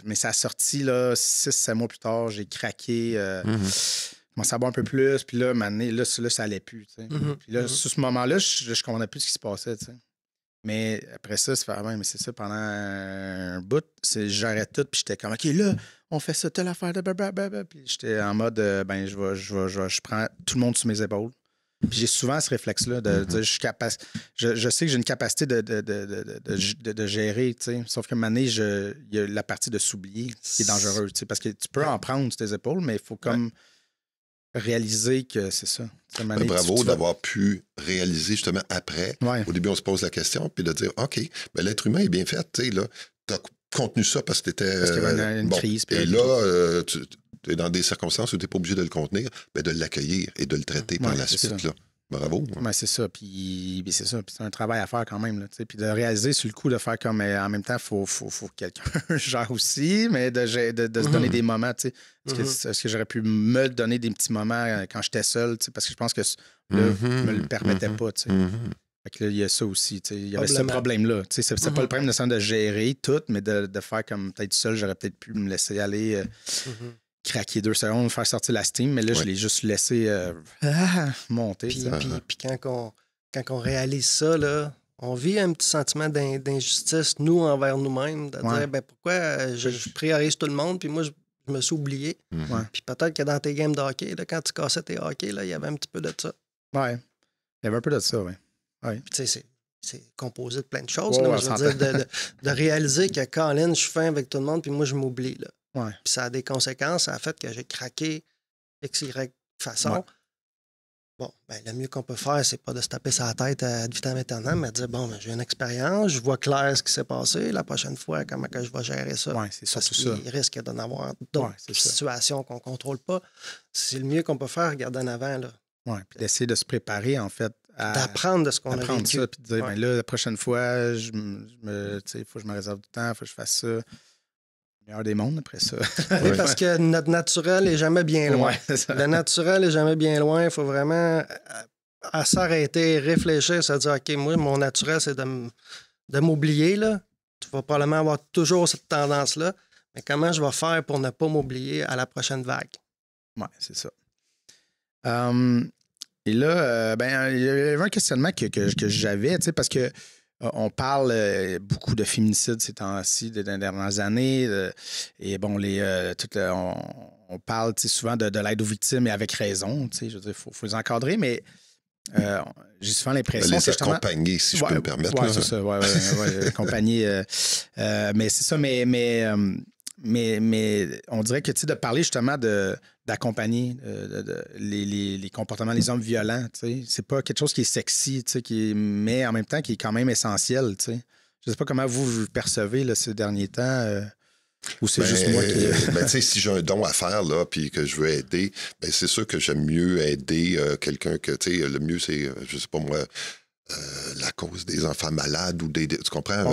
mais ça a sorti là, 6-7 mois plus tard. J'ai craqué. Je commençais à boire un peu plus. Puis là, là, ça allait plus. Puis là, sur ce moment-là, je comprenais plus ce qui se passait. T'sais. Mais après ça, mais c'est ça, pendant un bout, j'arrête tout. Puis j'étais comme, OK, là, on fait ça, telle affaire de blablabla. Puis j'étais en mode, je prends tout le monde sur mes épaules. Puis j'ai souvent ce réflexe-là de dire, je sais que j'ai une capacité de gérer, tu sais. Sauf que maintenant, il y a la partie de s'oublier qui est dangereuse, tu sais. Parce que tu peux en prendre sur tes épaules, mais il faut comme réaliser que c'est ça. Ben, bravo d'avoir pu réaliser justement après. Ouais. Au début, on se pose la question, puis de dire, OK, ben, l'être humain est bien fait, tu sais, là. T'as contenu ça parce que t'étais... Parce qu'il y avait une crise. Et là, tu es dans des circonstances où tu n'es pas obligé de le contenir, ben, de l'accueillir et de le traiter par la suite, là. Bravo. Oui, c'est ça. Puis c'est ça. Puis c'est un travail à faire quand même. Là, puis de réaliser sur le coup, de faire comme en même temps, il faut que quelqu'un gère aussi, mais de se donner des moments. Est-ce que j'aurais pu me donner des petits moments quand j'étais seul? Parce que je pense que là, je me le permettais pas. Fait que là, il y a ça aussi. Il y avait ce problème-là. C'est pas le problème de gérer tout, mais de faire comme peut-être seul, j'aurais peut-être pu me laisser aller. Craquer 2 secondes, faire sortir la steam, mais là, je l'ai juste laissé monter. Puis quand on réalise ça, là, on vit un petit sentiment d'injustice, nous, envers nous-mêmes, de dire, ben pourquoi je priorise tout le monde, puis moi, je me suis oublié. Puis peut-être que dans tes games de hockey, là, quand tu cassais tes hockey, là, il y avait un petit peu de ça. Oui, il y avait un peu de ça, oui. Puis tu sais, c'est composé de plein de choses. Là, je veux dire, de réaliser que Colin, je suis fin avec tout le monde, puis moi, je m'oublie, là. Ouais. Puis ça a des conséquences, ça a fait que j'ai craqué X, Y façon. Ouais. Bon, ben, le mieux qu'on peut faire, c'est pas de se taper sa tête ad vitam aeternam, mais de dire, bon, ben, j'ai une expérience, je vois clair ce qui s'est passé, la prochaine fois, comment que je vais gérer ça. Ouais, c'est parce qu'il risque d'en avoir d'autres situations qu'on ne contrôle pas. C'est le mieux qu'on peut faire, regarder en avant. Oui, puis d'essayer de se préparer, en fait. D'apprendre de ce qu'on a vécu. Ça, puis de dire, ben là, la prochaine fois, il faut que je me réserve du temps, il faut que je fasse ça. Le meilleur des mondes après ça. Oui, parce que notre naturel n'est jamais bien loin. Le naturel n'est jamais bien loin. Il faut vraiment s'arrêter, réfléchir, se dire, OK, moi, mon naturel, c'est de m'oublier. Là. Tu vas probablement avoir toujours cette tendance-là. Mais comment je vais faire pour ne pas m'oublier à la prochaine vague? Oui, c'est ça. Et là, il y avait un questionnement que j'avais, parce que on parle beaucoup de féminicide ces temps-ci, des dernières années. Et bon, on parle souvent de l'aide aux victimes et avec raison. Je veux dire, il faut les encadrer, mais j'ai souvent l'impression que accompagner, si je peux me permettre. Oui, c'est ça. Accompagner. Mais c'est ça, mais on dirait que de parler justement d'accompagner les comportements, les hommes violents, c'est pas quelque chose qui est sexy, mais en même temps qui est quand même essentiel. Je sais pas comment vous percevez là, ces derniers temps. Ou c'est juste moi qui... si j'ai un don à faire là, puis que je veux aider, c'est sûr que j'aime mieux aider quelqu'un que, le mieux c'est, je sais pas moi, la cause des enfants malades ou tu comprends?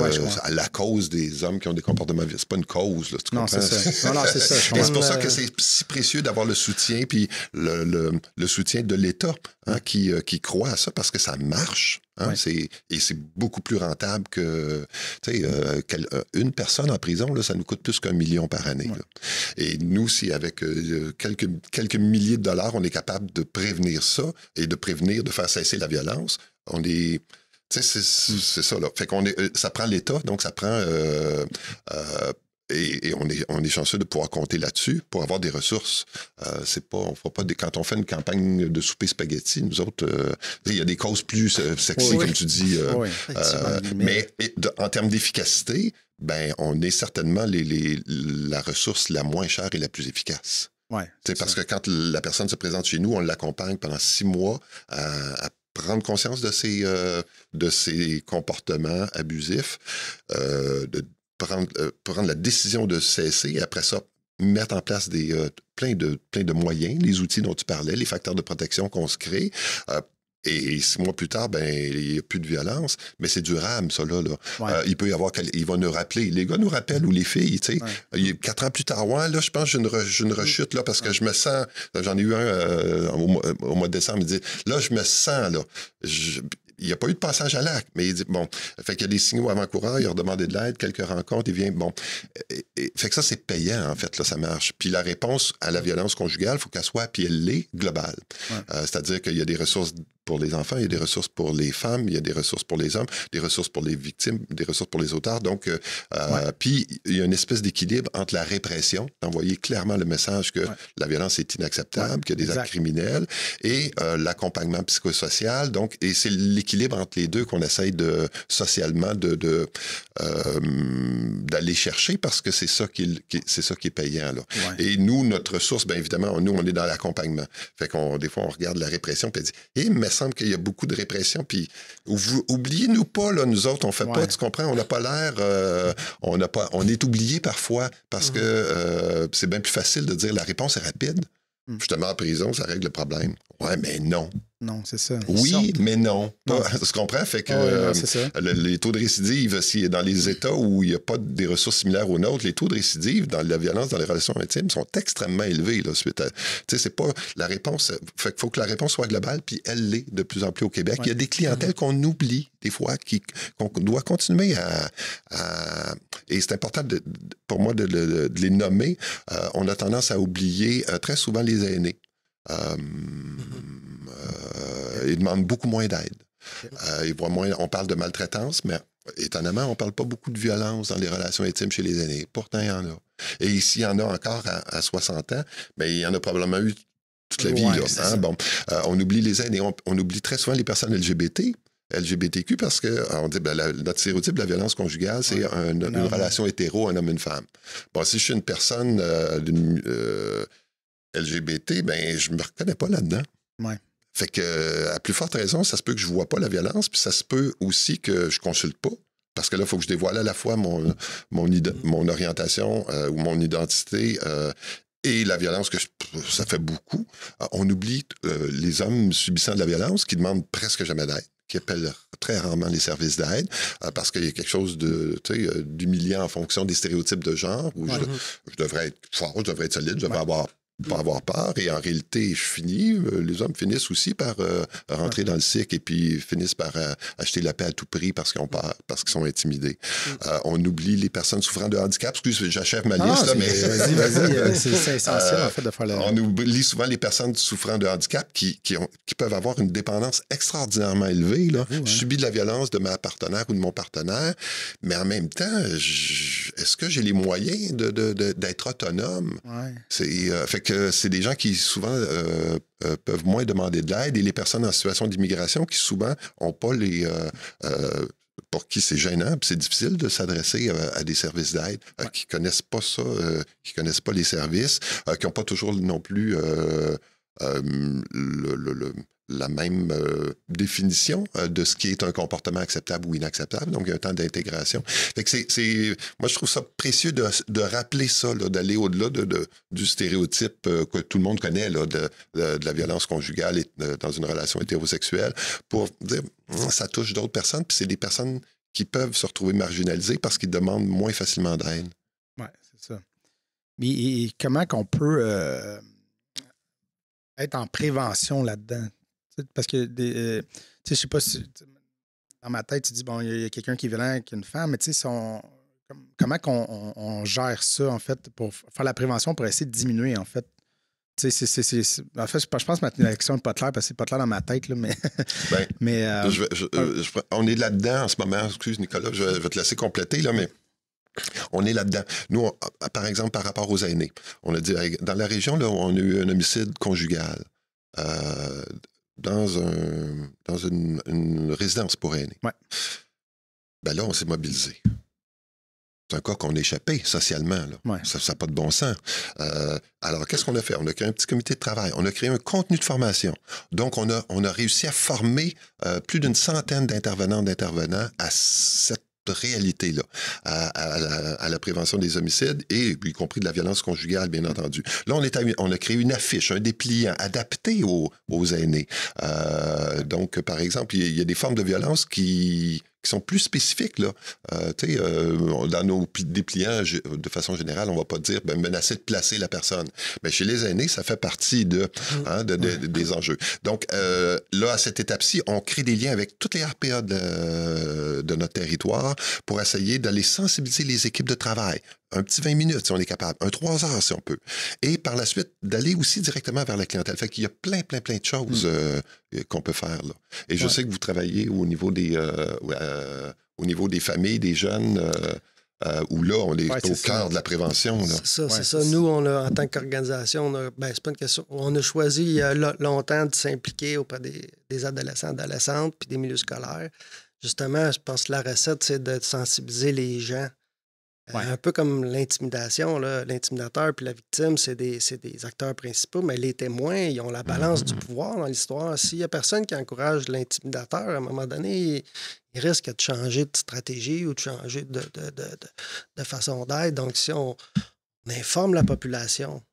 La cause des hommes qui ont des comportements... C'est pas une cause, là, tu comprends? C'est ça. Non, c'est ça. C'est pour ça que c'est si précieux d'avoir le soutien, puis le soutien de l'État qui croit à ça, parce que ça marche. Hein, et c'est beaucoup plus rentable que... une personne en prison, là, ça nous coûte plus qu'1 million par année. Là. Et nous, si avec quelques milliers de dollars, on est capable de prévenir ça et de faire cesser la violence, on est... Tu sais, c'est ça, là. Fait qu'on ça prend l'État, donc ça prend... et on est chanceux de pouvoir compter là-dessus pour avoir des ressources. On fera pas quand on fait une campagne de souper spaghetti, nous autres, il y a des causes plus sexy, comme tu dis. Mais en termes d'efficacité, ben, on est certainement la ressource la moins chère et la plus efficace. Parce que quand la personne se présente chez nous, on l'accompagne pendant 6 mois à prendre conscience de ses comportements abusifs, prendre la décision de cesser et après ça, mettre en place plein de moyens, les outils dont tu parlais, les facteurs de protection qu'on se crée. Et 6 mois plus tard, ben il n'y a plus de violence, mais c'est durable, ça, là. Il peut y avoir... Il va nous rappeler. Les gars nous rappellent, ou les filles, tu sais. 4 ans plus tard, là, je pense que j'ai une rechute, là, parce que je me sens... J'en ai eu un au mois de décembre, il dit, là, je me sens, là... Il n'y a pas eu de passage à l'acte, mais il dit, bon, fait qu'il y a des signaux avant-coureurs, il a redemandé de l'aide, quelques rencontres, il vient, bon. Fait que ça, c'est payant, en fait, là, ça marche. Puis la réponse à la violence conjugale, il faut qu'elle soit, puis elle l'est, globale. C'est-à-dire qu'il y a des ressources pour les enfants, il y a des ressources pour les femmes, il y a des ressources pour les hommes, des ressources pour les victimes, des ressources pour les auteurs. Donc, puis il y a une espèce d'équilibre entre la répression, d'envoyer clairement le message que la violence est inacceptable, qu'il y a des actes criminels, et l'accompagnement psychosocial. Donc, et c'est l'équilibre entre les deux qu'on essaye socialement d'aller chercher, parce que c'est ça qui est payant, là. Et nous, notre ressource, bien évidemment, nous, on est dans l'accompagnement. Fait des fois, on regarde la répression et on dit, il me semble qu'il y a beaucoup de répression, puis oubliez-nous pas, là, nous autres, on fait pas, tu comprends, on n'a pas l'air, on est oublié parfois, parce que c'est bien plus facile de dire la réponse est rapide. Je te mets en prison, ça règle le problème. Ouais, mais non. Non, c'est ça. Oui, mais non. Tu comprends? Fait que les taux de récidive, dans les États où il n'y a pas des ressources similaires aux nôtres, les taux de récidive dans la violence dans les relations intimes sont extrêmement élevés. Là, suite à, c'est pas la réponse. Fait qu'il faut que la réponse soit globale, puis elle l'est de plus en plus au Québec. Il y a des clientèles qu'on oublie des fois, qu'on doit continuer à et c'est important pour moi de les nommer. On a tendance à oublier très souvent les aînés. Ils demandent beaucoup moins d'aide. Ils voient moins, on parle de maltraitance, mais étonnamment, on ne parle pas beaucoup de violence dans les relations intimes chez les aînés. Pourtant, il y en a. Et s'il y en a encore à 60 ans, bien, il y en a probablement eu toute la vie. Là, hein? Bon, on oublie les aînés. On oublie très souvent les personnes LGBTQ, parce que on dit notre stéréotype de la violence conjugale, c'est une relation hétéro, un homme et une femme. Bon, si je suis une personne LGBT, ben je me reconnais pas là-dedans. Fait que, à plus forte raison, ça se peut que je vois pas la violence, puis ça se peut aussi que je consulte pas. Parce que là, il faut que je dévoile à la fois mon orientation ou mon identité et la violence, ça fait beaucoup. On oublie les hommes subissant de la violence qui demandent presque jamais d'aide, qui appellent très rarement les services d'aide, parce qu'il y a quelque chose d'humiliant en fonction des stéréotypes de genre, où je devrais être fort, je devrais être solide, je devrais pas avoir peur, et en réalité, les hommes finissent aussi par rentrer dans le cirque et puis finissent par acheter la paix à tout prix parce qu'ils sont intimidés. On oublie les personnes souffrant de handicap. Excuse, j'achève ma liste, là, mais... Vas-y, c'est essentiel, en fait, de faire le... On oublie souvent les personnes souffrant de handicap qui peuvent avoir une dépendance extraordinairement élevée, là. Je subis de la violence de ma partenaire ou de mon partenaire, mais en même temps, est-ce que j'ai les moyens d'être autonome? Fait que c'est des gens qui souvent peuvent moins demander de l'aide, et les personnes en situation d'immigration qui souvent n'ont pas pour qui c'est gênant, puis c'est difficile de s'adresser à des services d'aide qui connaissent pas ça, qui connaissent pas les services, qui n'ont pas toujours non plus la même définition de ce qui est un comportement acceptable ou inacceptable. Donc, il y a un temps d'intégration. Fait que moi, je trouve ça précieux de rappeler ça, là, d'aller au-delà du stéréotype que tout le monde connaît là, de la violence conjugale et dans une relation hétérosexuelle pour dire ça touche d'autres personnes, puis c'est des personnes qui peuvent se retrouver marginalisées parce qu'ils demandent moins facilement d'aide. Oui, c'est ça. Et comment qu'on peut être en prévention là-dedans? Parce que, je sais pas si dans ma tête, tu dis, bon, il y a quelqu'un qui est violent avec une femme, mais tu sais, comment on gère ça, en fait, pour faire la prévention, pour essayer de diminuer, en fait? En fait, je pense que ma question n'est pas claire, parce que c'est pas clair dans ma tête, là, mais... on est là-dedans en ce moment. Excuse, Nicolas, je vais te laisser compléter, là, mais... On est là-dedans. Nous, par exemple, par rapport aux aînés, on a dit, dans la région, là, on a eu un homicide conjugal dans une résidence pour aînés. Ouais. Ben là, on s'est mobilisé. C'est un cas qu'on a échappé socialement. Là. Ouais. Ça n'a pas de bon sens. Alors, qu'est-ce qu'on a fait? On a créé un petit comité de travail. On a créé un contenu de formation. Donc, on a réussi à former plus d'une centaine d'intervenants à cette réalité-là, à la prévention des homicides et y compris de la violence conjugale, bien entendu. Là, on a créé une affiche, un dépliant adapté aux aînés. Donc, par exemple, il y a des formes de violence qui sont plus spécifiques. Là. Dans nos dépliants, de façon générale, on ne va pas dire menacer de placer la personne. Mais chez les aînés, ça fait partie des enjeux. Donc, là, à cette étape-ci, on crée des liens avec toutes les RPA de notre territoire pour essayer d'aller sensibiliser les équipes de travail. Un petit 20 minutes, si on est capable. Un 3 heures, si on peut. Et par la suite, d'aller aussi directement vers la clientèle. Fait qu'il y a plein de choses qu'on peut faire, là. Et je sais que vous travaillez au niveau des familles, des jeunes, où là, on est au cœur de la prévention. Là. C'est ça. Nous, en tant qu'organisation, c'est pas une question. On a choisi il y a longtemps de s'impliquer auprès des adolescents, adolescentes, puis des milieux scolaires. Justement, je pense que la recette, c'est de sensibiliser les gens. Un peu comme l'intimidation, là. L'intimidateur puis la victime, c'est des acteurs principaux, mais les témoins, ils ont la balance du pouvoir dans l'histoire. S'il n'y a personne qui encourage l'intimidateur, à un moment donné, il risque de changer de stratégie ou de changer de façon d'être. Donc, si on informe la population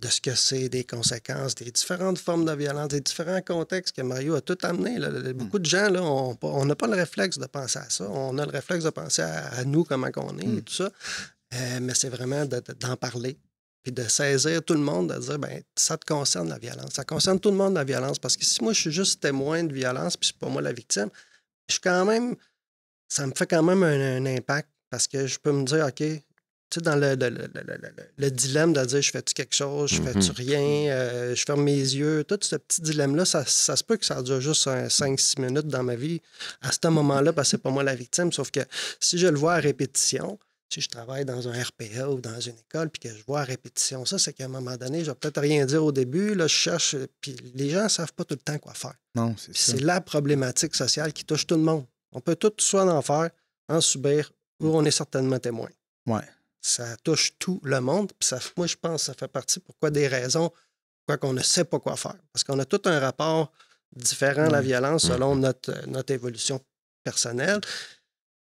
de ce que c'est, des conséquences, des différentes formes de violence, des différents contextes que Mario a tout amené. Là. Beaucoup de gens, là, on n'a pas le réflexe de penser à ça. On a le réflexe de penser à nous, comment on est et tout ça. Mais c'est vraiment d'en parler. Puis de saisir tout le monde, de dire, ça te concerne la violence. Ça concerne tout le monde la violence. Parce que si moi, je suis juste témoin de violence, puis c'est pas moi la victime, ça me fait quand même un impact. Parce que je peux me dire, OK, tu sais, dans le dilemme de dire je fais-tu quelque chose, je fais-tu rien, je ferme mes yeux, tout ce petit dilemme-là, ça se peut que ça dure juste 5-6 minutes dans ma vie à ce moment-là, parce que c'est pas moi la victime. Sauf que si je le vois à répétition, si je travaille dans un RPA ou dans une école, puis que je vois à répétition ça, c'est qu'à un moment donné, je vais peut-être rien dire au début, là, je cherche, puis les gens ne savent pas tout le temps quoi faire. Non, c'est ça. C'est la problématique sociale qui touche tout le monde. On peut tout soit en faire, en subir, ou on est certainement témoin. Ouais. Ça touche tout le monde. Puis moi, je pense que ça fait partie des raisons pourquoi on ne sait pas quoi faire. Parce qu'on a tout un rapport différent à la violence selon notre évolution personnelle.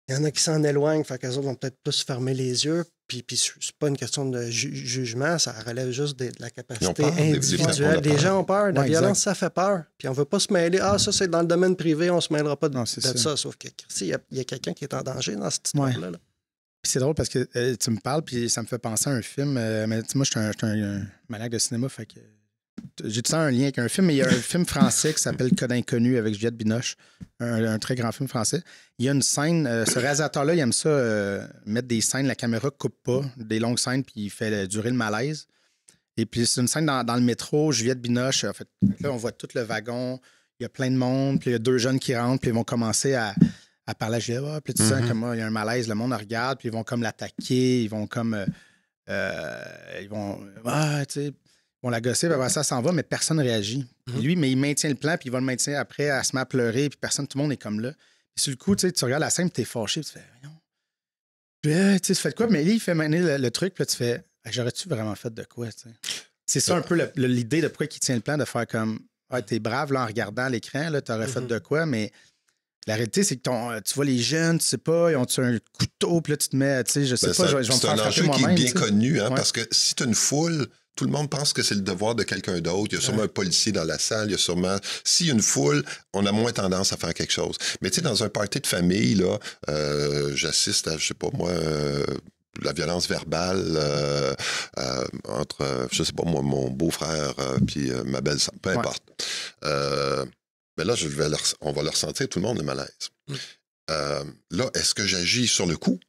Il y en a qui s'en éloignent, fait qu'eux autres vont peut-être plus fermer les yeux. Puis c'est pas une question de jugement, ça relève juste de la capacité individuelle. Les gens ont peur. La violence, ça fait peur. Puis on veut pas se mêler. Ah, ça, c'est dans le domaine privé, on se mêlera pas de ça. Sauf que il y a quelqu'un qui est en danger dans cette histoire-là. Là. C'est drôle parce que tu me parles, puis ça me fait penser à un film. Mais moi, je suis un maniaque de cinéma, fait que j'ai tout ça un lien avec un film, mais il y a un film français qui s'appelle Code inconnu avec Juliette Binoche, un très grand film français. Il y a une scène, ce réalisateur-là, il aime ça, mettre des scènes, la caméra coupe pas, des longues scènes, puis il fait durer le malaise. Et puis c'est une scène dans le métro, Juliette Binoche, en fait, là, on voit tout le wagon, il y a plein de monde, puis il y a 2 jeunes qui rentrent, puis ils vont commencer à parler à Juliette, puis tu sens comme il y a un malaise, le monde regarde, puis ils vont comme l'attaquer, ils vont comme... ils vont... tu sais... On la gosser, puis ça s'en va, mais personne ne réagit. Lui, mais il maintient le plan, puis il va le maintenir après, à se mettre à pleurer, puis personne, tout le monde est comme là. Puis sur le coup, tu regardes la scène, puis t'es fâché, puis tu fais, voyons. Puis tu fais de quoi? Mais lui, il fait maintenir le truc, puis là, tu fais, j'aurais-tu vraiment fait de quoi, tu sais? C'est ça un peu l'idée de pourquoi il tient le plan, de faire comme t'es brave là, en regardant l'écran, tu aurais fait de quoi, mais la réalité, c'est que tu vois les jeunes, tu sais pas, ils ont-tu un couteau, puis là, tu te mets, tu sais, je sais pas, je vais me faire frapper moi-même. C'est un enjeu qui est bien connu, hein, parce que si tu as une foule, tout le monde pense que c'est le devoir de quelqu'un d'autre. Il y a sûrement un policier dans la salle, il y a sûrement... S'il y a une foule, on a moins tendance à faire quelque chose. Mais tu sais, dans un party de famille, là, j'assiste à, je sais pas moi... la violence verbale entre, je sais pas moi, mon beau-frère puis ma belle-sœur, peu importe. Mais là, on va le ressentir, tout le monde, le malaise. Là, est-ce que j'agis sur le coup?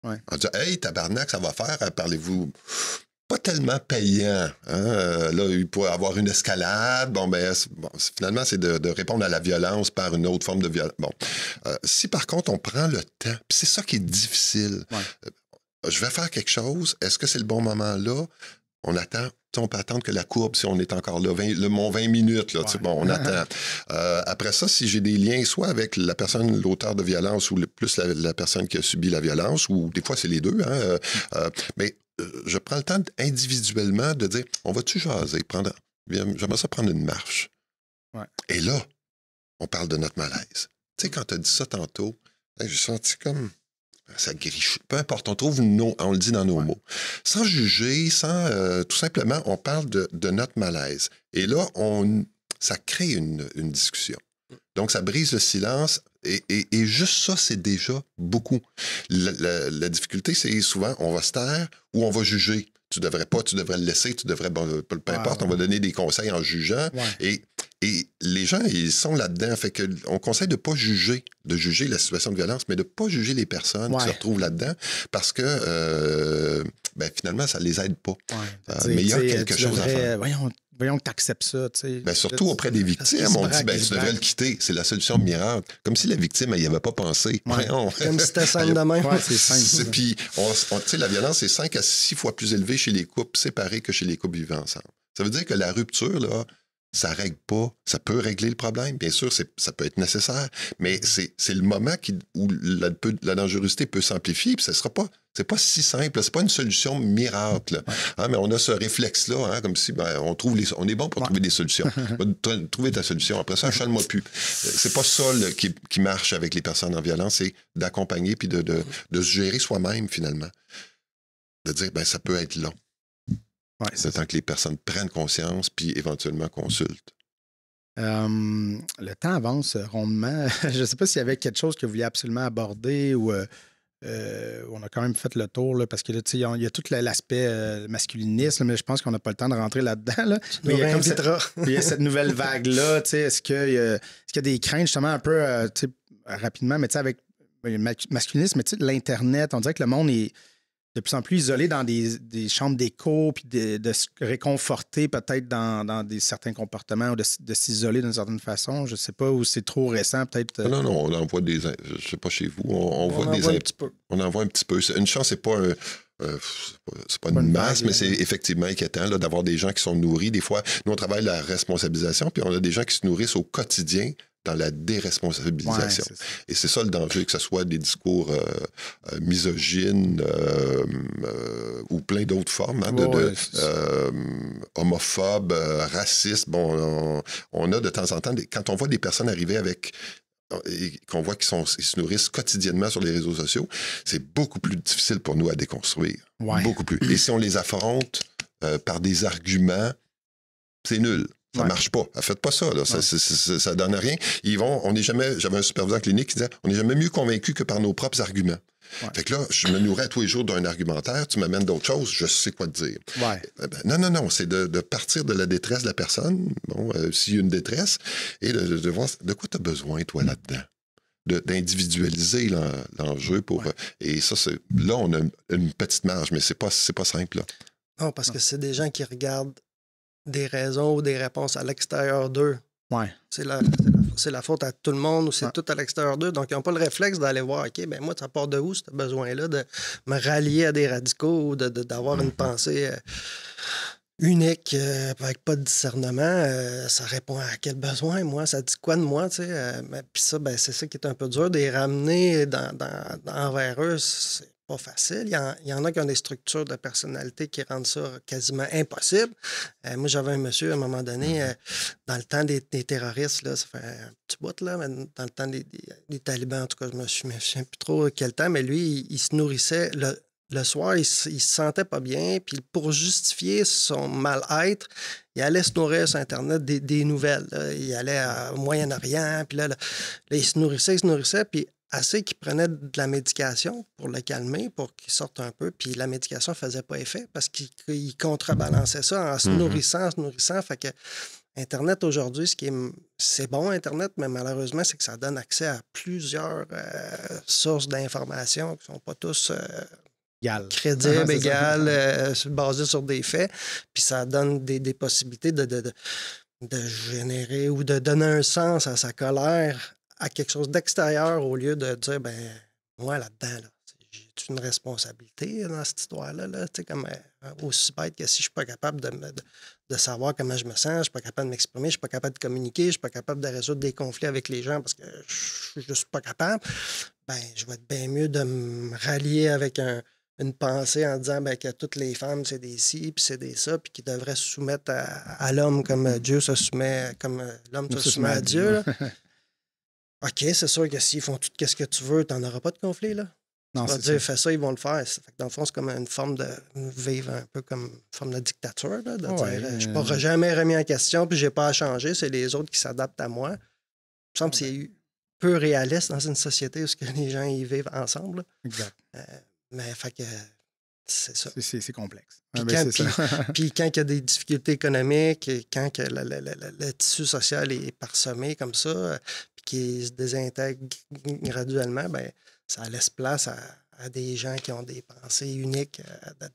En disant, hey, tabarnak, ça va faire, parlez-vous... Pas tellement payant. Hein? Là, il pourrait y avoir une escalade. Finalement, c'est de répondre à la violence par une autre forme de violence. Si, par contre, on prend le temps, puis c'est ça qui est difficile... je vais faire quelque chose. Est-ce que c'est le bon moment là? On attend. On peut attendre que la courbe, si on est encore là, 20 minutes. Là, on attend. Après ça, si j'ai des liens, soit avec la personne, l'auteur de violence, ou plus la personne qui a subi la violence, ou des fois, c'est les deux. Mais je prends le temps individuellement de dire, on va-tu jaser? J'aimerais ça prendre une marche. Et là, on parle de notre malaise. Tu sais, quand tu as dit ça tantôt, j'ai senti comme... Ça griche. Peu importe, on le dit dans nos mots. Sans juger, tout simplement, on parle de notre malaise. Et là, ça crée une discussion. Donc, ça brise le silence. Et juste ça, c'est déjà beaucoup. La difficulté, c'est souvent, on va se taire ou on va juger. Tu devrais pas, tu devrais le laisser, tu devrais... peu importe, on va donner des conseils en jugeant. Et les gens, ils sont là-dedans. Fait que on conseille de ne pas juger, de juger la situation de violence, mais de ne pas juger les personnes qui se retrouvent là-dedans parce que finalement, ça ne les aide pas. Mais il y a quelque chose à faire. Voyons que tu acceptes ça. Surtout auprès des victimes, on dit tu devrais le quitter. C'est la solution miracle. Comme si la victime, elle n'y avait pas pensé. Comme si c'était simple de même. C'est simple. Puis, la violence est 5 à 6 fois plus élevée chez les couples séparés que chez les couples vivant ensemble. Ça veut dire que la rupture, là, ça règle pas. Ça peut régler le problème, bien sûr, ça peut être nécessaire, mais c'est le moment où la dangerosité peut s'amplifier, puis c'est pas si simple, c'est pas une solution miracle. Mais on a ce réflexe-là, comme si on est bon pour trouver des solutions. Trouver ta solution. Après ça, achale-moi plus. C'est pas ça qui marche avec les personnes en violence, c'est d'accompagner puis de se gérer soi-même, finalement. De dire, ça peut être long. C'est temps que les personnes prennent conscience puis éventuellement consultent. Le temps avance rondement. Je ne sais pas s'il y avait quelque chose que vous vouliez absolument aborder ou on a quand même fait le tour là, parce que là, il y a tout l'aspect masculiniste, mais je pense qu'on n'a pas le temps de rentrer là-dedans. Là. Mais il y a cette nouvelle vague-là. Est-ce qu'il y a des craintes justement un peu rapidement, mais avec le masculinisme, mais l'Internet, on dirait que le monde est de plus en plus isolé dans des chambres d'écho, puis de se réconforter peut-être dans certains comportements ou de s'isoler d'une certaine façon. Je ne sais pas, où c'est trop récent peut-être. Non, on envoie je ne sais pas chez vous, on voit des... un petit peu. On envoie un petit peu. Une chance, c'est pas c'est pas une masse, mais c'est effectivement inquiétant là, d'avoir des gens qui sont nourris. Des fois, nous, on travaille la responsabilisation, puis on a des gens qui se nourrissent au quotidien dans la déresponsabilisation. Et c'est ça le danger, que ce soit des discours misogynes ou plein d'autres formes, homophobes, racistes. On a de temps en temps, quand on voit des personnes arriver avec... et qu'on voit qu'ils se nourrissent quotidiennement sur les réseaux sociaux, c'est beaucoup plus difficile pour nous à déconstruire. Beaucoup plus. Et si on les affronte par des arguments, c'est nul. Ça marche pas. Faites pas ça. Là. Ça donne rien. J'avais un superviseur clinique qui disait, on n'est jamais mieux convaincu que par nos propres arguments. Fait que là, je me nourrais tous les jours d'un argumentaire, tu m'amènes d'autres choses, je sais quoi te dire. Non, c'est de partir de la détresse de la personne, s'il y a une détresse, et de voir de quoi tu as besoin, toi, là-dedans. D'individualiser l'enjeu pour... Et ça, là, on a une petite marge, mais c'est pas simple. Là. Non, parce que c'est des gens qui regardent des raisons ou des réponses à l'extérieur d'eux. C'est la faute à tout le monde ou c'est tout à l'extérieur d'eux. Donc, ils n'ont pas le réflexe d'aller voir, OK, moi, ça part de où, ce besoin-là, de me rallier à des radicaux ou d'avoir une pensée unique, avec pas de discernement. Ça répond à quel besoin, moi? Ça dit quoi de moi, tu sais? Puis ça, c'est ça qui est un peu dur, de les ramener envers eux. C'est pas facile. Il y en a qui ont des structures de personnalité qui rendent ça quasiment impossible. Moi, j'avais un monsieur, à un moment donné, dans le temps des terroristes, là, ça fait un petit bout, là, mais dans le temps des talibans, en tout cas, je me souviens plus trop quel temps, mais lui, il se nourrissait... Le soir, il se sentait pas bien, puis pour justifier son mal-être, il allait se nourrir sur Internet des nouvelles. Là. Il allait au Moyen-Orient, puis là, il se nourrissait, puis assez qu'il prenait de la médication pour le calmer, pour qu'il sorte un peu, puis la médication faisait pas effet parce qu'il contrebalançait ça en se nourrissant. Fait que Internet aujourd'hui, c'est bon Internet, mais malheureusement, c'est que ça donne accès à plusieurs sources d'informations qui sont pas tous... crédible, égal, basé sur des faits. Puis ça donne des possibilités de générer ou de donner un sens à sa colère à quelque chose d'extérieur au lieu de dire, ben moi, là-dedans, là, j'ai une responsabilité dans cette histoire-là. Là, comme aussi bête que si je suis pas capable de savoir comment je me sens, je suis pas capable de m'exprimer, je suis pas capable de communiquer, je suis pas capable de résoudre des conflits avec les gens parce que je suis pas capable, ben je vais être bien mieux de me rallier avec une pensée en disant ben, que toutes les femmes, c'est des ci, puis c'est des ça, puis qu'ils devraient se soumettre à l'homme comme Dieu se soumet, comme l'homme se soumet à Dieu. Là. OK, c'est sûr que s'ils font tout ce que tu veux, tu n'en auras pas de conflit, là. Non, tu vas dire, fais ça, ils vont le faire. Fait que dans le fond, c'est comme une forme de vivre un peu comme une forme de dictature, là, de dire, je ne suis jamais remis en question, puis je n'ai pas à changer, c'est les autres qui s'adaptent à moi. Il me semble que c'est peu réaliste dans une société où les gens y vivent ensemble. Là. Exact. Mais fait que c'est ça. C'est complexe. Puis quand il y a des difficultés économiques, quand que le tissu social est parsemé comme ça, puis qu'il se désintègre graduellement, ben ça laisse place à des gens qui ont des pensées uniques, de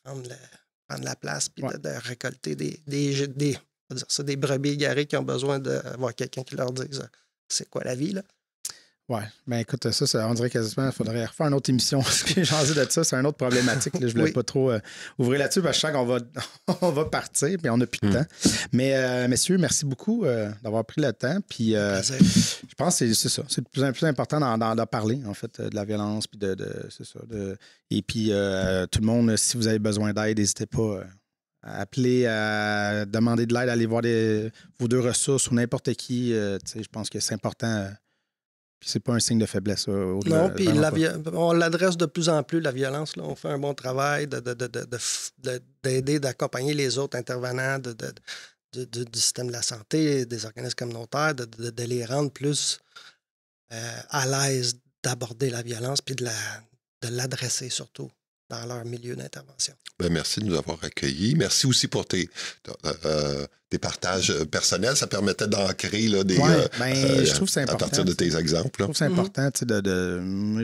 prendre la place, puis de récolter des brebis égarées qui ont besoin d'avoir quelqu'un qui leur dise c'est quoi la vie, là. Oui, bien écoute, ça, on dirait quasiment qu'il faudrait refaire une autre émission. Changer de ça, c'est une autre problématique. Là, je ne voulais pas trop ouvrir là-dessus parce que je sens qu'on va partir puis on n'a plus de temps. Mais messieurs, merci beaucoup d'avoir pris le temps. Puis je pense que c'est ça. C'est de plus en plus important d'en parler, en fait, de la violence. Puis c'est ça. Et puis tout le monde, si vous avez besoin d'aide, n'hésitez pas à appeler, à demander de l'aide, à aller voir vos deux ressources ou n'importe qui. Je pense que c'est important. Puis c'est pas un signe de faiblesse. Non, puis on l'adresse de plus en plus, la violence. Là. On fait un bon travail d'aider, d'accompagner les autres intervenants du système de la santé, des organismes communautaires, de les rendre plus à l'aise d'aborder la violence puis de l'adresser surtout dans leur milieu d'intervention. Ben, merci de nous avoir accueillis. Merci aussi pour tes partages personnels. Ça permettait d'ancrer là, je trouve que c'est important, à partir de tes exemples. Je trouve que c'est important.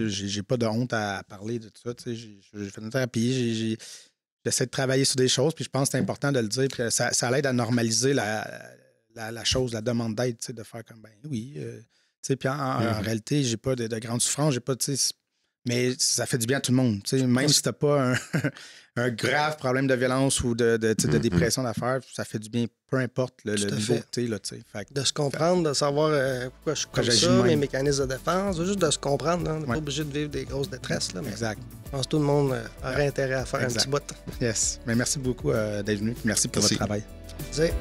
J'ai pas de honte à parler de tout ça. J'ai fait une thérapie, j'essaie de travailler sur des choses, puis je pense que c'est important de le dire. Puis ça l'aide à normaliser la chose, la demande d'aide, de faire comme, ben oui. Puis en réalité, j'ai pas de grande souffrance, j'ai pas... Mais ça fait du bien à tout le monde. Même si tu n'as pas un grave problème de violence ou de dépression d'affaires, ça fait du bien, peu importe le niveau que tu es. De se comprendre, de savoir pourquoi je suis comme ça, mes mécanismes de défense, juste de se comprendre. On n'est pas obligé de vivre des grosses détresses. Là, mais exact. Je pense que tout le monde aurait intérêt à faire un petit bout. Yes. Mais merci beaucoup d'être venu. Merci pour votre travail. Merci.